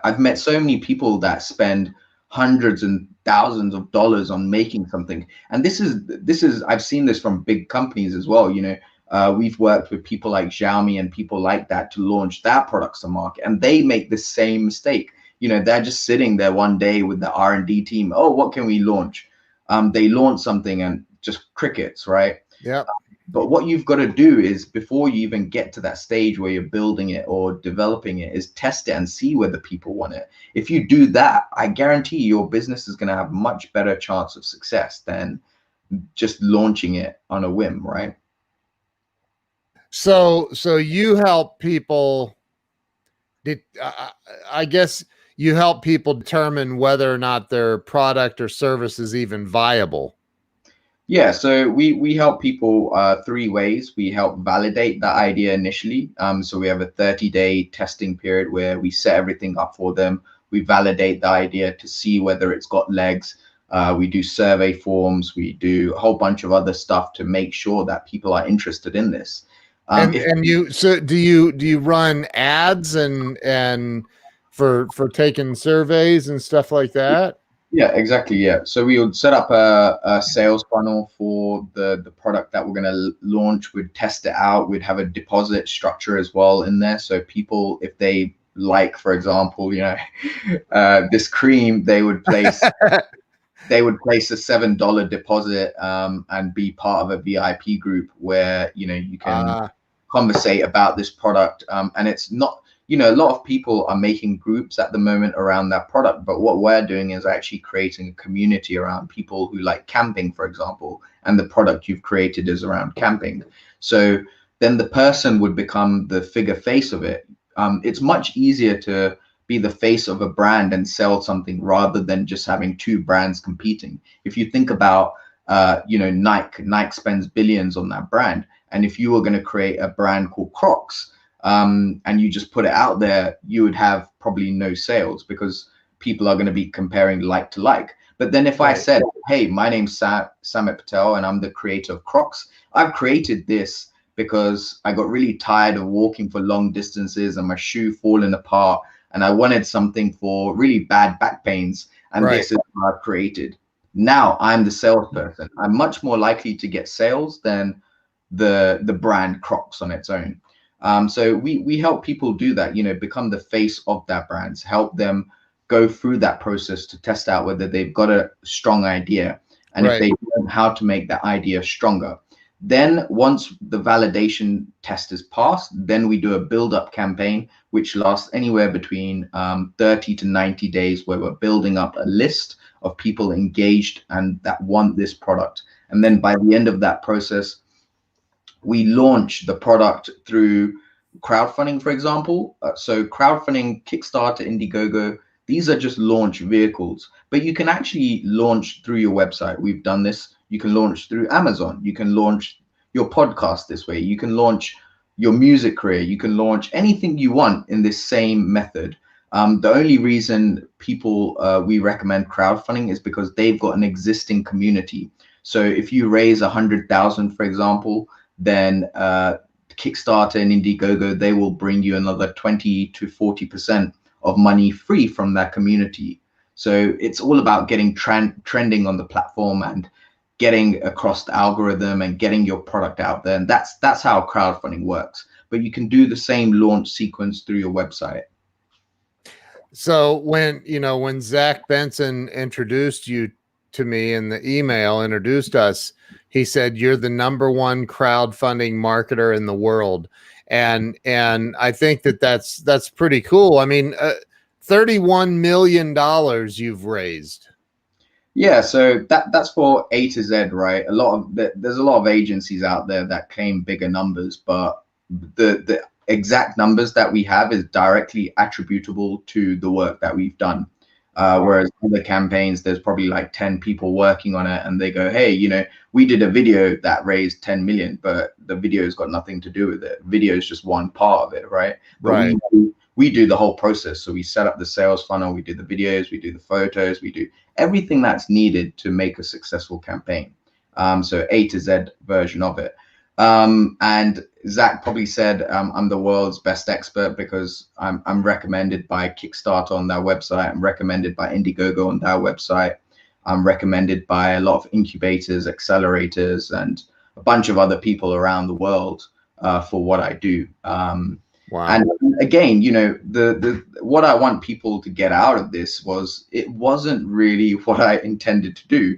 I've met so many people that spend hundreds and thousands of dollars on making something, and this is I've seen this from big companies as well. We've worked with people like Xiaomi and people like that to launch their products to market, and they make the same mistake. They're just sitting there one day with the R&D team. Oh, what can we launch? They launch something and just crickets, right? Yeah. But what you've got to do is, before you even get to that stage where you're building it or developing it, is test it and see whether people want it. If you do that, I guarantee your business is going to have much better chance of success than just launching it on a whim, right? So you help people. I guess you help people determine whether or not their product or service is even viable. Yeah, so we help people 3 ways. We help validate that idea initially. So we have a 30-day testing period where we set everything up for them. We validate the idea to see whether it's got legs. We do survey forms. We do a whole bunch of other stuff to make sure that people are interested in this. Do you run ads and for taking surveys and stuff like that? Yeah, exactly. Yeah. So we would set up a sales funnel for the product that we're going to launch. We'd test it out. We'd have a deposit structure as well in there. So people, if they like, for example, this cream, they would place a $7 deposit and be part of a VIP group where, you can conversate about this product. And it's not, a lot of people are making groups at the moment around that product, but what we're doing is actually creating a community around people who like camping, for example, and the product you've created is around camping. So then the person would become the figure face of it. It's much easier to be the face of a brand and sell something rather than just having 2 brands competing. If you think about, Nike spends billions on that brand. And if you were going to create a brand called Crocs, and you just put it out there, you would have probably no sales because people are going to be comparing like to like. But then if I said, hey, my name's Samit Patel and I'm the creator of Crocs, I've created this because I got really tired of walking for long distances and my shoe falling apart, and I wanted something for really bad back pains, and this is what I've created. Now I'm the salesperson. I'm much more likely to get sales than the brand Crocs on its own. So we help people do that, become the face of their brands, help them go through that process to test out whether they've got a strong idea, and if they learn how to make that idea stronger. Then once the validation test is passed, then we do a build-up campaign, which lasts anywhere between 30 to 90 days, where we're building up a list of people engaged and that want this product. And then by the end of that process, we launch the product through crowdfunding, for example. So crowdfunding, Kickstarter, Indiegogo, these are just launch vehicles, but you can actually launch through your website. We've done this. You can launch through Amazon. You can launch your podcast this way. You can launch your music career. You can launch anything you want in this same method. The only reason people we recommend crowdfunding is because they've got an existing community. So if you raise 100,000, for example, then Kickstarter and Indiegogo, they will bring you another 20 to 40% of money free from that community. So it's all about getting trending on the platform and getting across the algorithm and getting your product out there. And that's how crowdfunding works. But you can do the same launch sequence through your website. So when Zach Benson introduced you to me in the email, introduced us, he said, you're the #1 crowdfunding marketer in the world. And I think that's pretty cool. I mean, $31 million you've raised. Yeah, so that's for A to Z, right? There's a lot of agencies out there that claim bigger numbers, but the exact numbers that we have is directly attributable to the work that we've done. Whereas other campaigns, there's probably like 10 people working on it, and they go, hey, we did a video that raised 10 million, but the video's got nothing to do with it. Video is just one part of it, right? But right. We do the whole process. So we set up the sales funnel, we do the videos, we do the photos, we do everything that's needed to make a successful campaign. So A to Z version of it. And Zach probably said I'm the world's best expert because I'm recommended by Kickstarter on their website. I'm recommended by Indiegogo on their website. I'm recommended by a lot of incubators, accelerators, and a bunch of other people around the world for what I do. Wow. And again, the what I want people to get out of this was it wasn't really what I intended to do.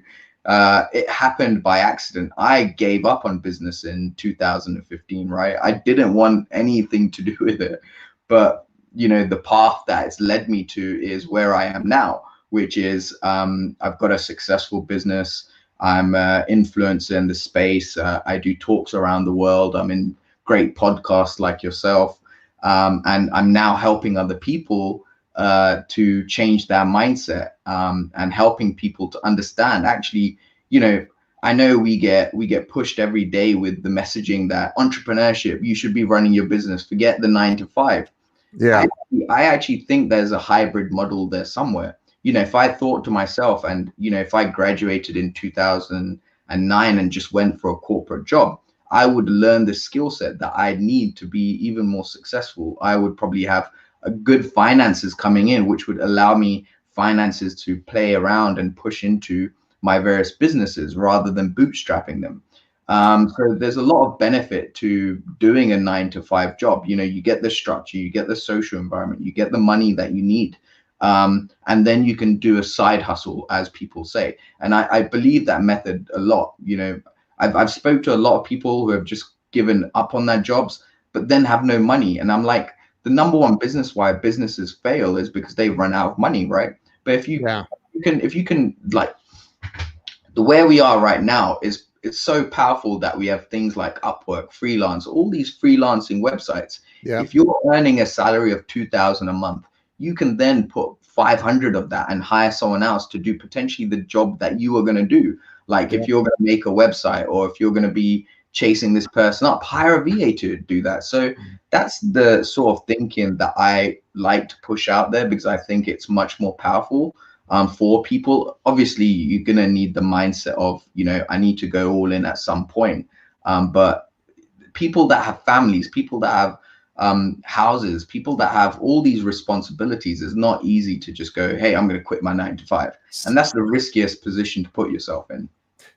It happened by accident. I gave up on business in 2015, right? I didn't want anything to do with it. But, the path that it's led me to is where I am now, which is I've got a successful business. I'm an influencer in the space. I do talks around the world. I'm in great podcasts like yourself. And I'm now helping other people to change their mindset and helping people to understand. Actually, I know we get pushed every day with the messaging that entrepreneurship, you should be running your business, forget the 9 to 5. Yeah. I actually think there's a hybrid model there somewhere. If I thought to myself, and if I graduated in 2009 and just went for a corporate job, I would learn the skill set that I need to be even more successful. I would probably have a good finances coming in, which would allow me finances to play around and push into my various businesses rather than bootstrapping them. So there's a lot of benefit to doing a 9 to 5 job. You get the structure, you get the social environment, you get the money that you need. And then you can do a side hustle, as people say. And I believe that method a lot. I've spoke to a lot of people who have just given up on their jobs, but then have no money. And I'm like, the #1 business why businesses fail is because they run out of money, right? But if you can like the where we are right now is it's so powerful that we have things like Upwork, freelance, all these freelancing websites. Yeah. If you're earning a salary of 2,000 a month, you can then put 500 of that and hire someone else to do potentially the job that you are going to do. Like if you're going to make a website, or if you're going to be chasing this person up, hire a VA to do that. So that's the sort of thinking that I like to push out there, because I think it's much more powerful for people. Obviously, you're going to need the mindset of, I need to go all in at some point. But people that have families, people that have houses, people that have all these responsibilities, it's not easy to just go, hey, I'm going to quit my 9 to 5. And that's the riskiest position to put yourself in.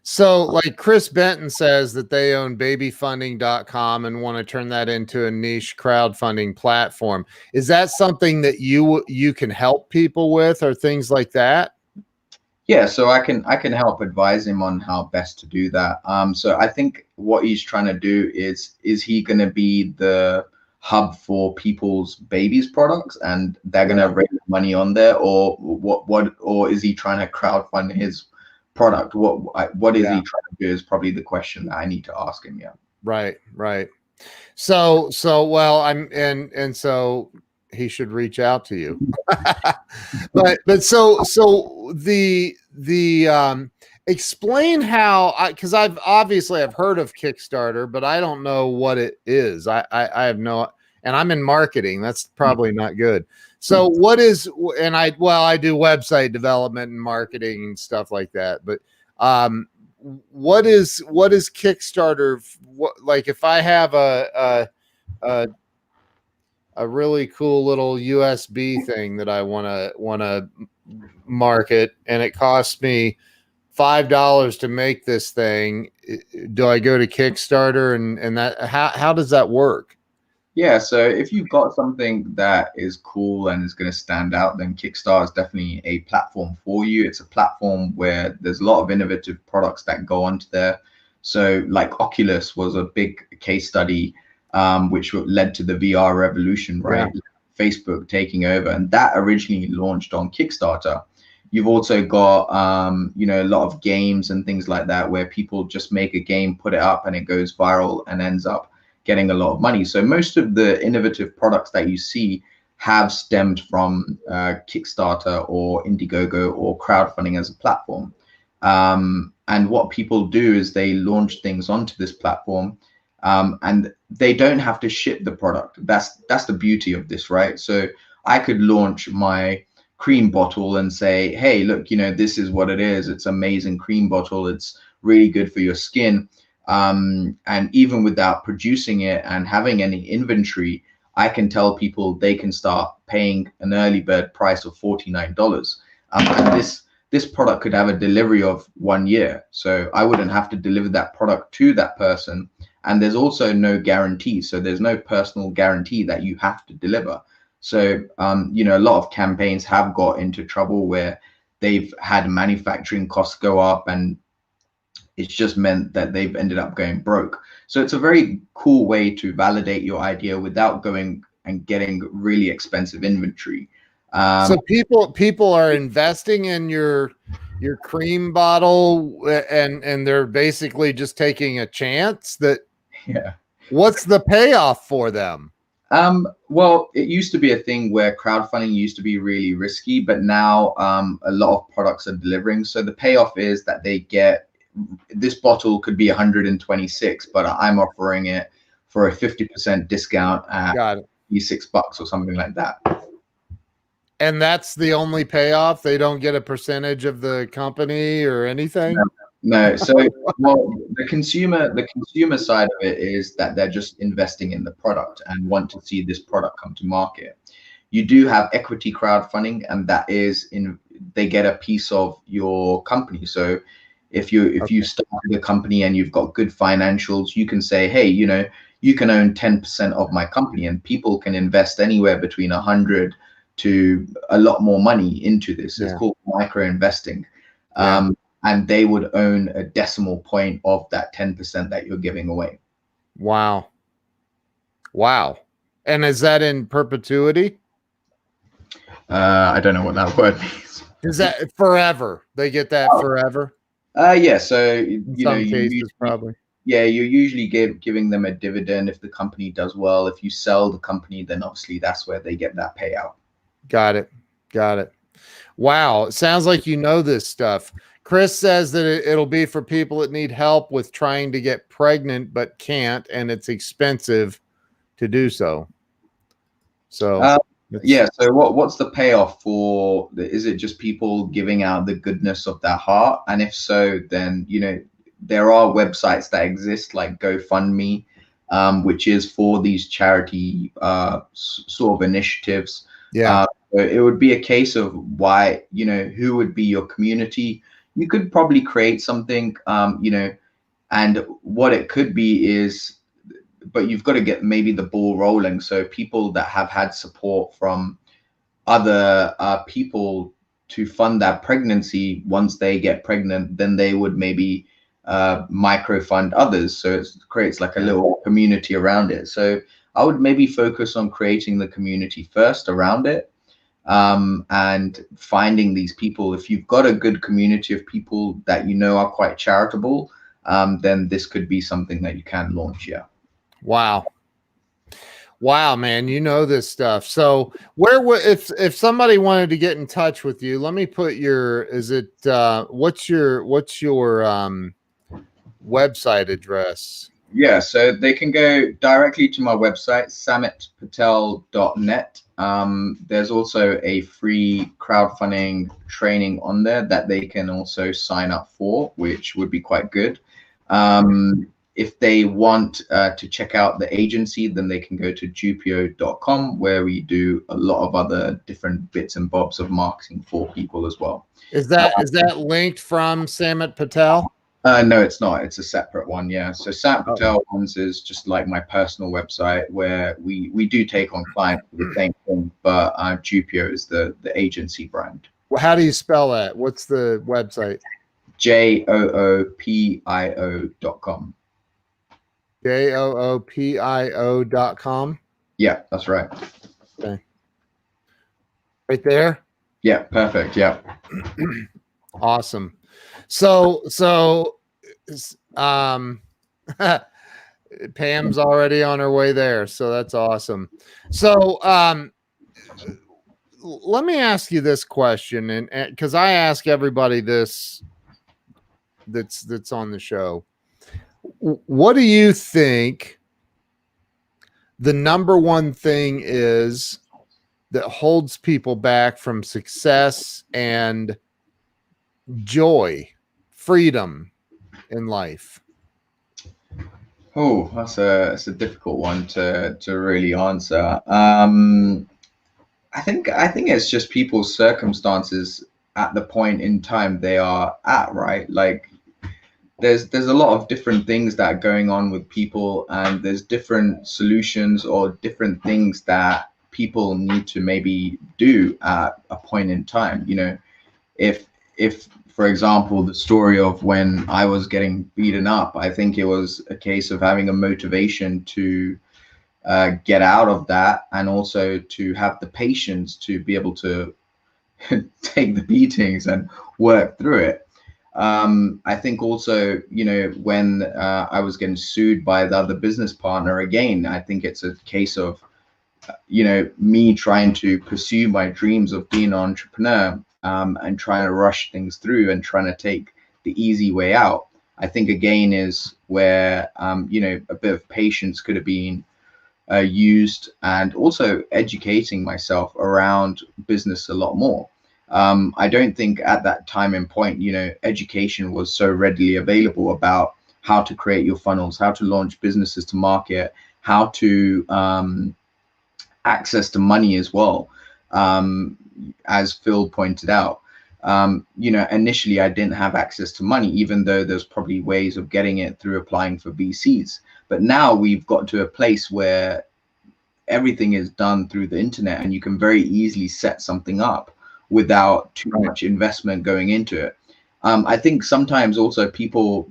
So like Chris Benton says that they own babyfunding.com and want to turn that into a niche crowdfunding platform. Is that something that you can help people with, or things like that? Yeah, so I can help advise him on how best to do that. So I think what he's trying to do is he going to be the hub for people's babies products, and they're going to raise money on there, or or is he trying to crowdfund his product? What is he trying to do is probably the question that I need to ask him. Right. Right. So well, so he should reach out to you. But explain how, because I've heard of Kickstarter, but I don't know what it is. I have no, and I'm in marketing. That's probably not good. So what is, and I do website development and marketing and stuff like that, but um what is Kickstarter? What, like, if I have a a really cool little USB thing that I want to market, and it costs me $5 to make this thing. Do I go to Kickstarter, and that, how does that work? Yeah, so if you've got something that is cool and is going to stand out, then Kickstarter is definitely a platform for you. It's a platform where there's a lot of innovative products that go onto there. So like Oculus was a big case study, which led to the VR revolution, right? Yeah. Facebook taking over, and that originally launched on Kickstarter. You've also got, a lot of games and things like that where people just make a game, put it up, and it goes viral and ends up getting a lot of money. So most of the innovative products that you see have stemmed from Kickstarter or Indiegogo or crowdfunding as a platform. And what people do is they launch things onto this platform, and they don't have to ship the product. That's the beauty of this, right? So I could launch my cream bottle and say, hey, look, this is what it is. It's amazing cream bottle. It's really good for your skin. And even without producing it and having any inventory, I can tell people they can start paying an early bird price of $49. And this product could have a delivery of 1 year. So I wouldn't have to deliver that product to that person. And there's also no guarantee. So there's no personal guarantee that you have to deliver. So, a lot of campaigns have got into trouble where they've had manufacturing costs go up, and it's just meant that they've ended up going broke. So it's a very cool way to validate your idea without going and getting really expensive inventory. So people are investing in your cream bottle, and they're basically just taking a chance that, Yeah. what's the payoff for them? Well, it used to be a thing where crowdfunding used to be really risky, but now a lot of products are delivering. So the payoff is that they get, this bottle could be 126, but I'm offering it for a 50% discount at $6 or something like that. And that's the only payoff? They don't get a percentage of the company or anything? No. So, well, the consumer side of it is that they're just investing in the product and want to see this product come to market. You do have equity crowdfunding, and that is they get a piece of your company. So if you started a company and you've got good financials, you can say, hey, you can own 10% of my company, and people can invest anywhere between 100 to a lot more money into this. It's called micro investing. And they would own a decimal point of that 10% that you're giving away. Wow. And is that in perpetuity? I don't know what that word means. Is that forever? They get that forever? Yeah. So, in some cases, probably. Yeah, you're usually giving them a dividend if the company does well. If you sell the company, then obviously that's where they get that payout. Got it. Wow. It sounds like you know this stuff. Chris says that it'll be for people that need help with trying to get pregnant but can't, and it's expensive to do so. So yeah. So what's the payoff for? Is it just people giving out the goodness of their heart? And if so, then there are websites that exist like GoFundMe, which is for these charity sort of initiatives. Yeah. It would be a case of why, who would be your community. You could probably create something, and what it could be is, but you've got to get maybe the ball rolling. So people that have had support from other people to fund that pregnancy, once they get pregnant, then they would maybe micro fund others. So it creates like a little community around it. So I would maybe focus on creating the community first around it, and finding these people. If you've got a good community of people that are quite charitable, then this could be something that you can launch. Yeah. Wow. Wow, man, you know this stuff. So where would, if somebody wanted to get in touch with you, let me put your, is it what's your website address? Yeah, so they can go directly to my website, samitpatel.net. There's also a free crowdfunding training on there that they can also sign up for, which would be quite good. If they want to check out the agency, then they can go to jupio.com, where we do a lot of other different bits and bobs of marketing for people as well. Is that linked from Samit Patel? No, it's not. It's a separate one. Yeah. So Samit Patel ones is just like my personal website where we do take on clients for the same thing, but Jupio is the agency brand. Well, how do you spell that? What's the website? joopio.com. joopio.com. Yeah, that's right. Okay. Right there. Yeah, perfect. Yeah. Awesome. So Pam's already on her way there, so that's awesome. So let me ask you this question, and because I ask everybody this that's on the show, what do you think the number one thing is that holds people back from success and joy, freedom in life? Oh, that's a difficult one to really answer. I think it's just people's circumstances at the point in time they are at, right? Like there's a lot of different things that are going on with people, and there's different solutions or different things that people need to maybe do at a point in time. You know, if for example, the story of when I was getting beaten up, I think it was a case of having a motivation to get out of that, and also to have the patience to be able to take the beatings and work through it. I think also, you know, when I was getting sued by the other business partner, again, I think it's a case of, you know, me trying to pursue my dreams of being an entrepreneur, and trying to rush things through and trying to take the easy way out. I think again is where, you know, a bit of patience could have been used, and also educating myself around business a lot more. I don't think at that time and point, you know, education was so readily available about how to create your funnels, how to launch businesses to market, how to access to money as well. As Phil pointed out, you know, initially I didn't have access to money, even though there's probably ways of getting it through applying for VCs. But now we've got to a place where everything is done through the internet, and you can very easily set something up without too much investment going into it. I think sometimes also people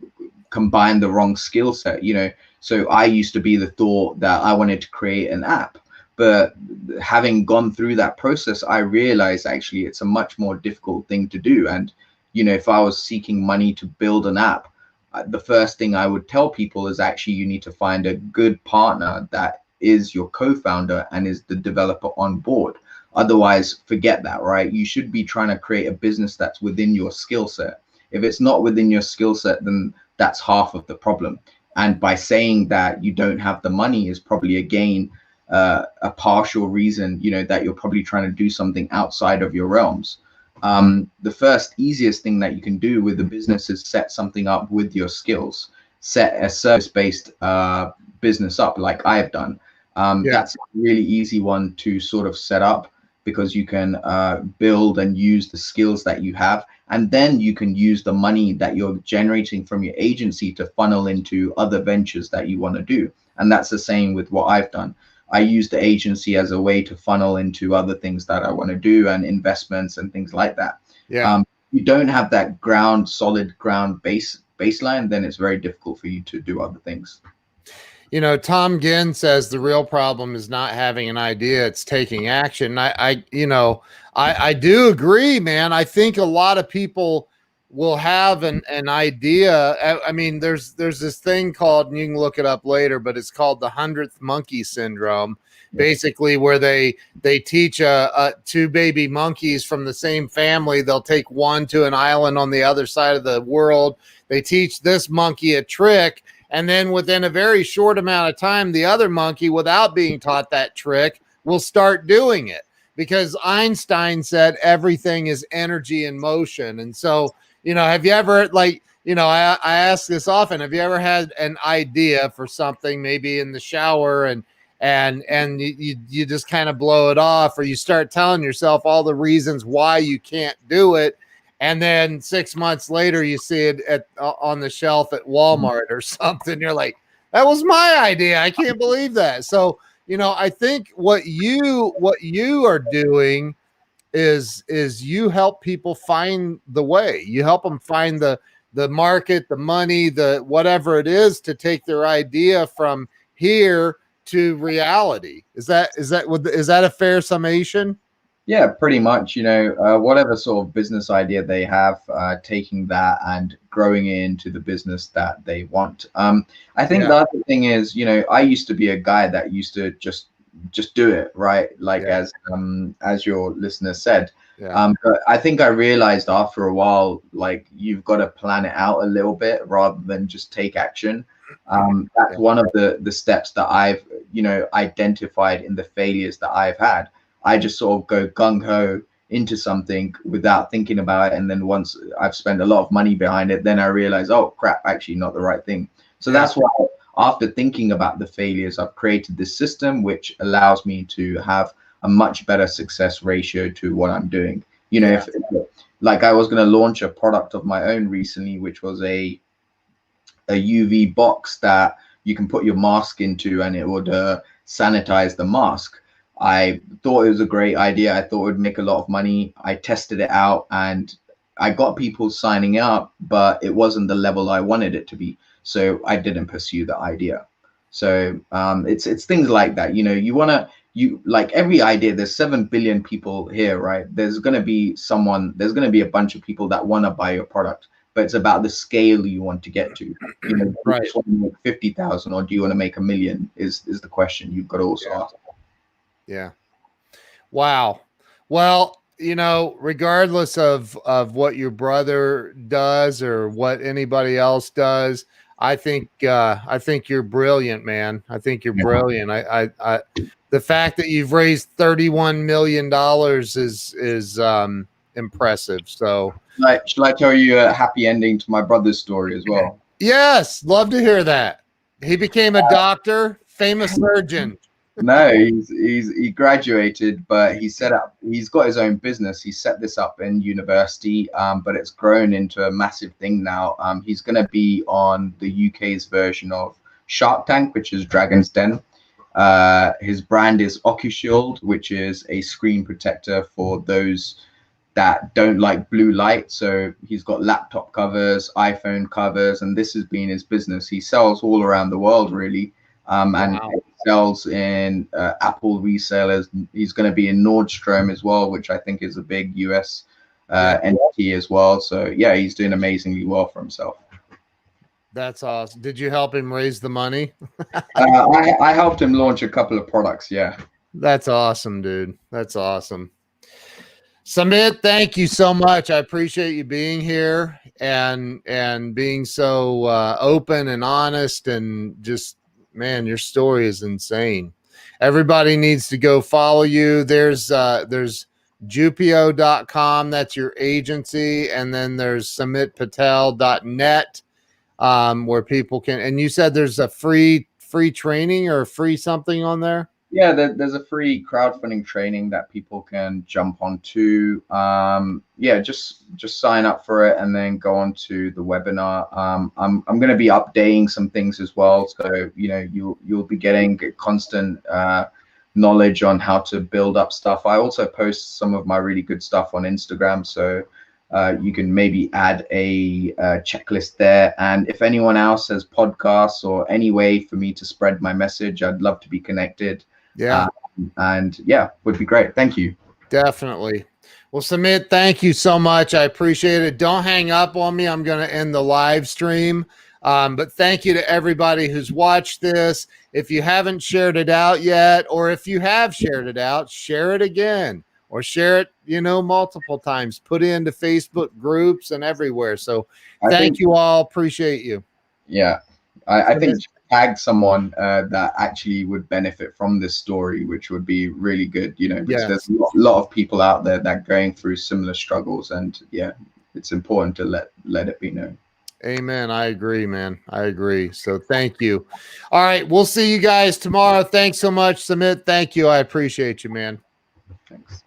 combine the wrong skill set, you know. So I used to be the thought that I wanted to create an app, but having gone through that process, I realized actually it's a much more difficult thing to do. And, you know, if I was seeking money to build an app, the first thing I would tell people is actually you need to find a good partner that is your co-founder and is the developer on board. Otherwise, forget that, right? You should be trying to create a business that's within your skill set. If it's not within your skill set, then that's half of the problem. And by saying that you don't have the money is probably, again, a partial reason, you know, that you're probably trying to do something outside of your realms. The first easiest thing that you can do with the business is set something up with your skills. Set a service-based business up like I've done. That's a really easy one to sort of set up, because you can build and use the skills that you have, and then you can use the money that you're generating from your agency to funnel into other ventures that you want to do. And that's the same with what I've done. I use the agency as a way to funnel into other things that I want to do, and investments and things like that. You don't have that solid ground baseline, then it's very difficult for you to do other things. You know, Tom Ginn says the real problem is not having an idea, it's taking action. I do agree, man. I think a lot of people will have an idea. I mean, there's this thing called, and you can look it up later, but it's called the 100th monkey syndrome, basically, where they teach two baby monkeys from the same family. They'll take one to an island on the other side of the world. They teach this monkey a trick, and then within a very short amount of time, the other monkey, without being taught that trick, will start doing it, because Einstein said everything is energy in motion. And so, have you ever, like, I ask this often, have you ever had an idea for something, maybe in the shower, and you just kind of blow it off, or you start telling yourself all the reasons why you can't do it, and then 6 months later you see it on the shelf at Walmart or something, you're like, that was my idea, I can't believe that. So I think what you are doing is you help people find the way. You help them find the market, the money, the whatever it is, to take their idea from here to reality. Is that a fair summation? Yeah, pretty much. Whatever sort of business idea they have, taking that and growing it into the business that they want. I think the other thing is, I used to be a guy that used to just do it, right? Like as your listener said. But I think I realized after a while, like, you've got to plan it out a little bit rather than just take action. That's one of the steps that I've identified in the failures that I've had. I just sort of go gung-ho into something without thinking about it, and then once I've spent a lot of money behind it, then I realize, oh crap, actually not the right thing. So that's why, after thinking about the failures, I've created this system which allows me to have a much better success ratio to what I'm doing. If like, I was going to launch a product of my own recently, which was a UV box that you can put your mask into, and it would sanitize the mask. I thought it was a great idea. I thought it would make a lot of money. I tested it out and I got people signing up, but it wasn't the level I wanted it to be. So I didn't pursue the idea. So it's things like that. Like every idea, there's 7 billion people here, right? There's going to be a bunch of people that want to buy your product, but it's about the scale you want to get to. Right. Do you want to make 50,000 or do you want to make 1 million is the question you've got to also ask. Yeah. Wow. Well, regardless of what your brother does or what anybody else does, I think you're brilliant, man. I think you're brilliant. I the fact that you've raised $31 million is impressive. So, shall I tell you a happy ending to my brother's story as well? Yes, love to hear that. He became a doctor, famous surgeon. No, he graduated, but he's got his own business. He set this up in university, but it's grown into a massive thing now. He's going to be on the UK's version of Shark Tank, which is Dragon's Den. His brand is OcuShield, which is a screen protector for those that don't like blue light. So he's got laptop covers, iPhone covers, and this has been his business. He sells all around the world, really. And sells in Apple resellers. He's going to be in Nordstrom as well, which I think is a big US entity as well. So yeah, he's doing amazingly well for himself. That's awesome. Did you help him raise the money? I helped him launch a couple of products. Yeah. That's awesome, dude. That's awesome. Samit, thank you so much. I appreciate you being here and being so open and honest, and just, man, your story is insane. Everybody needs to go follow you. There's Jupio.com, that's your agency, and then there's samitpatel.net, where people can, and you said there's a free training or free something on there? Yeah, there's a free crowdfunding training that people can jump onto. Yeah, just sign up for it and then go on to the webinar. I'm going to be updating some things as well, so you'll be getting constant knowledge on how to build up stuff. I also post some of my really good stuff on Instagram, so you can maybe add a checklist there. And if anyone else has podcasts or any way for me to spread my message, I'd love to be connected. Yeah. And yeah, would be great. Thank you. Definitely. Well, Samit, thank you so much. I appreciate it. Don't hang up on me. I'm going to end the live stream. But thank you to everybody who's watched this. If you haven't shared it out yet, or if you have shared it out, share it again or share it, multiple times. Put it into Facebook groups and everywhere. So thank you all. Appreciate you. Yeah. I think tag someone that actually would benefit from this story, which would be really good, because there's a lot of people out there that are going through similar struggles, and it's important to let it be known. Amen. I agree, man. I agree. So thank you. All right. We'll see you guys tomorrow. Thanks so much, Samit. Thank you. I appreciate you, man. Thanks.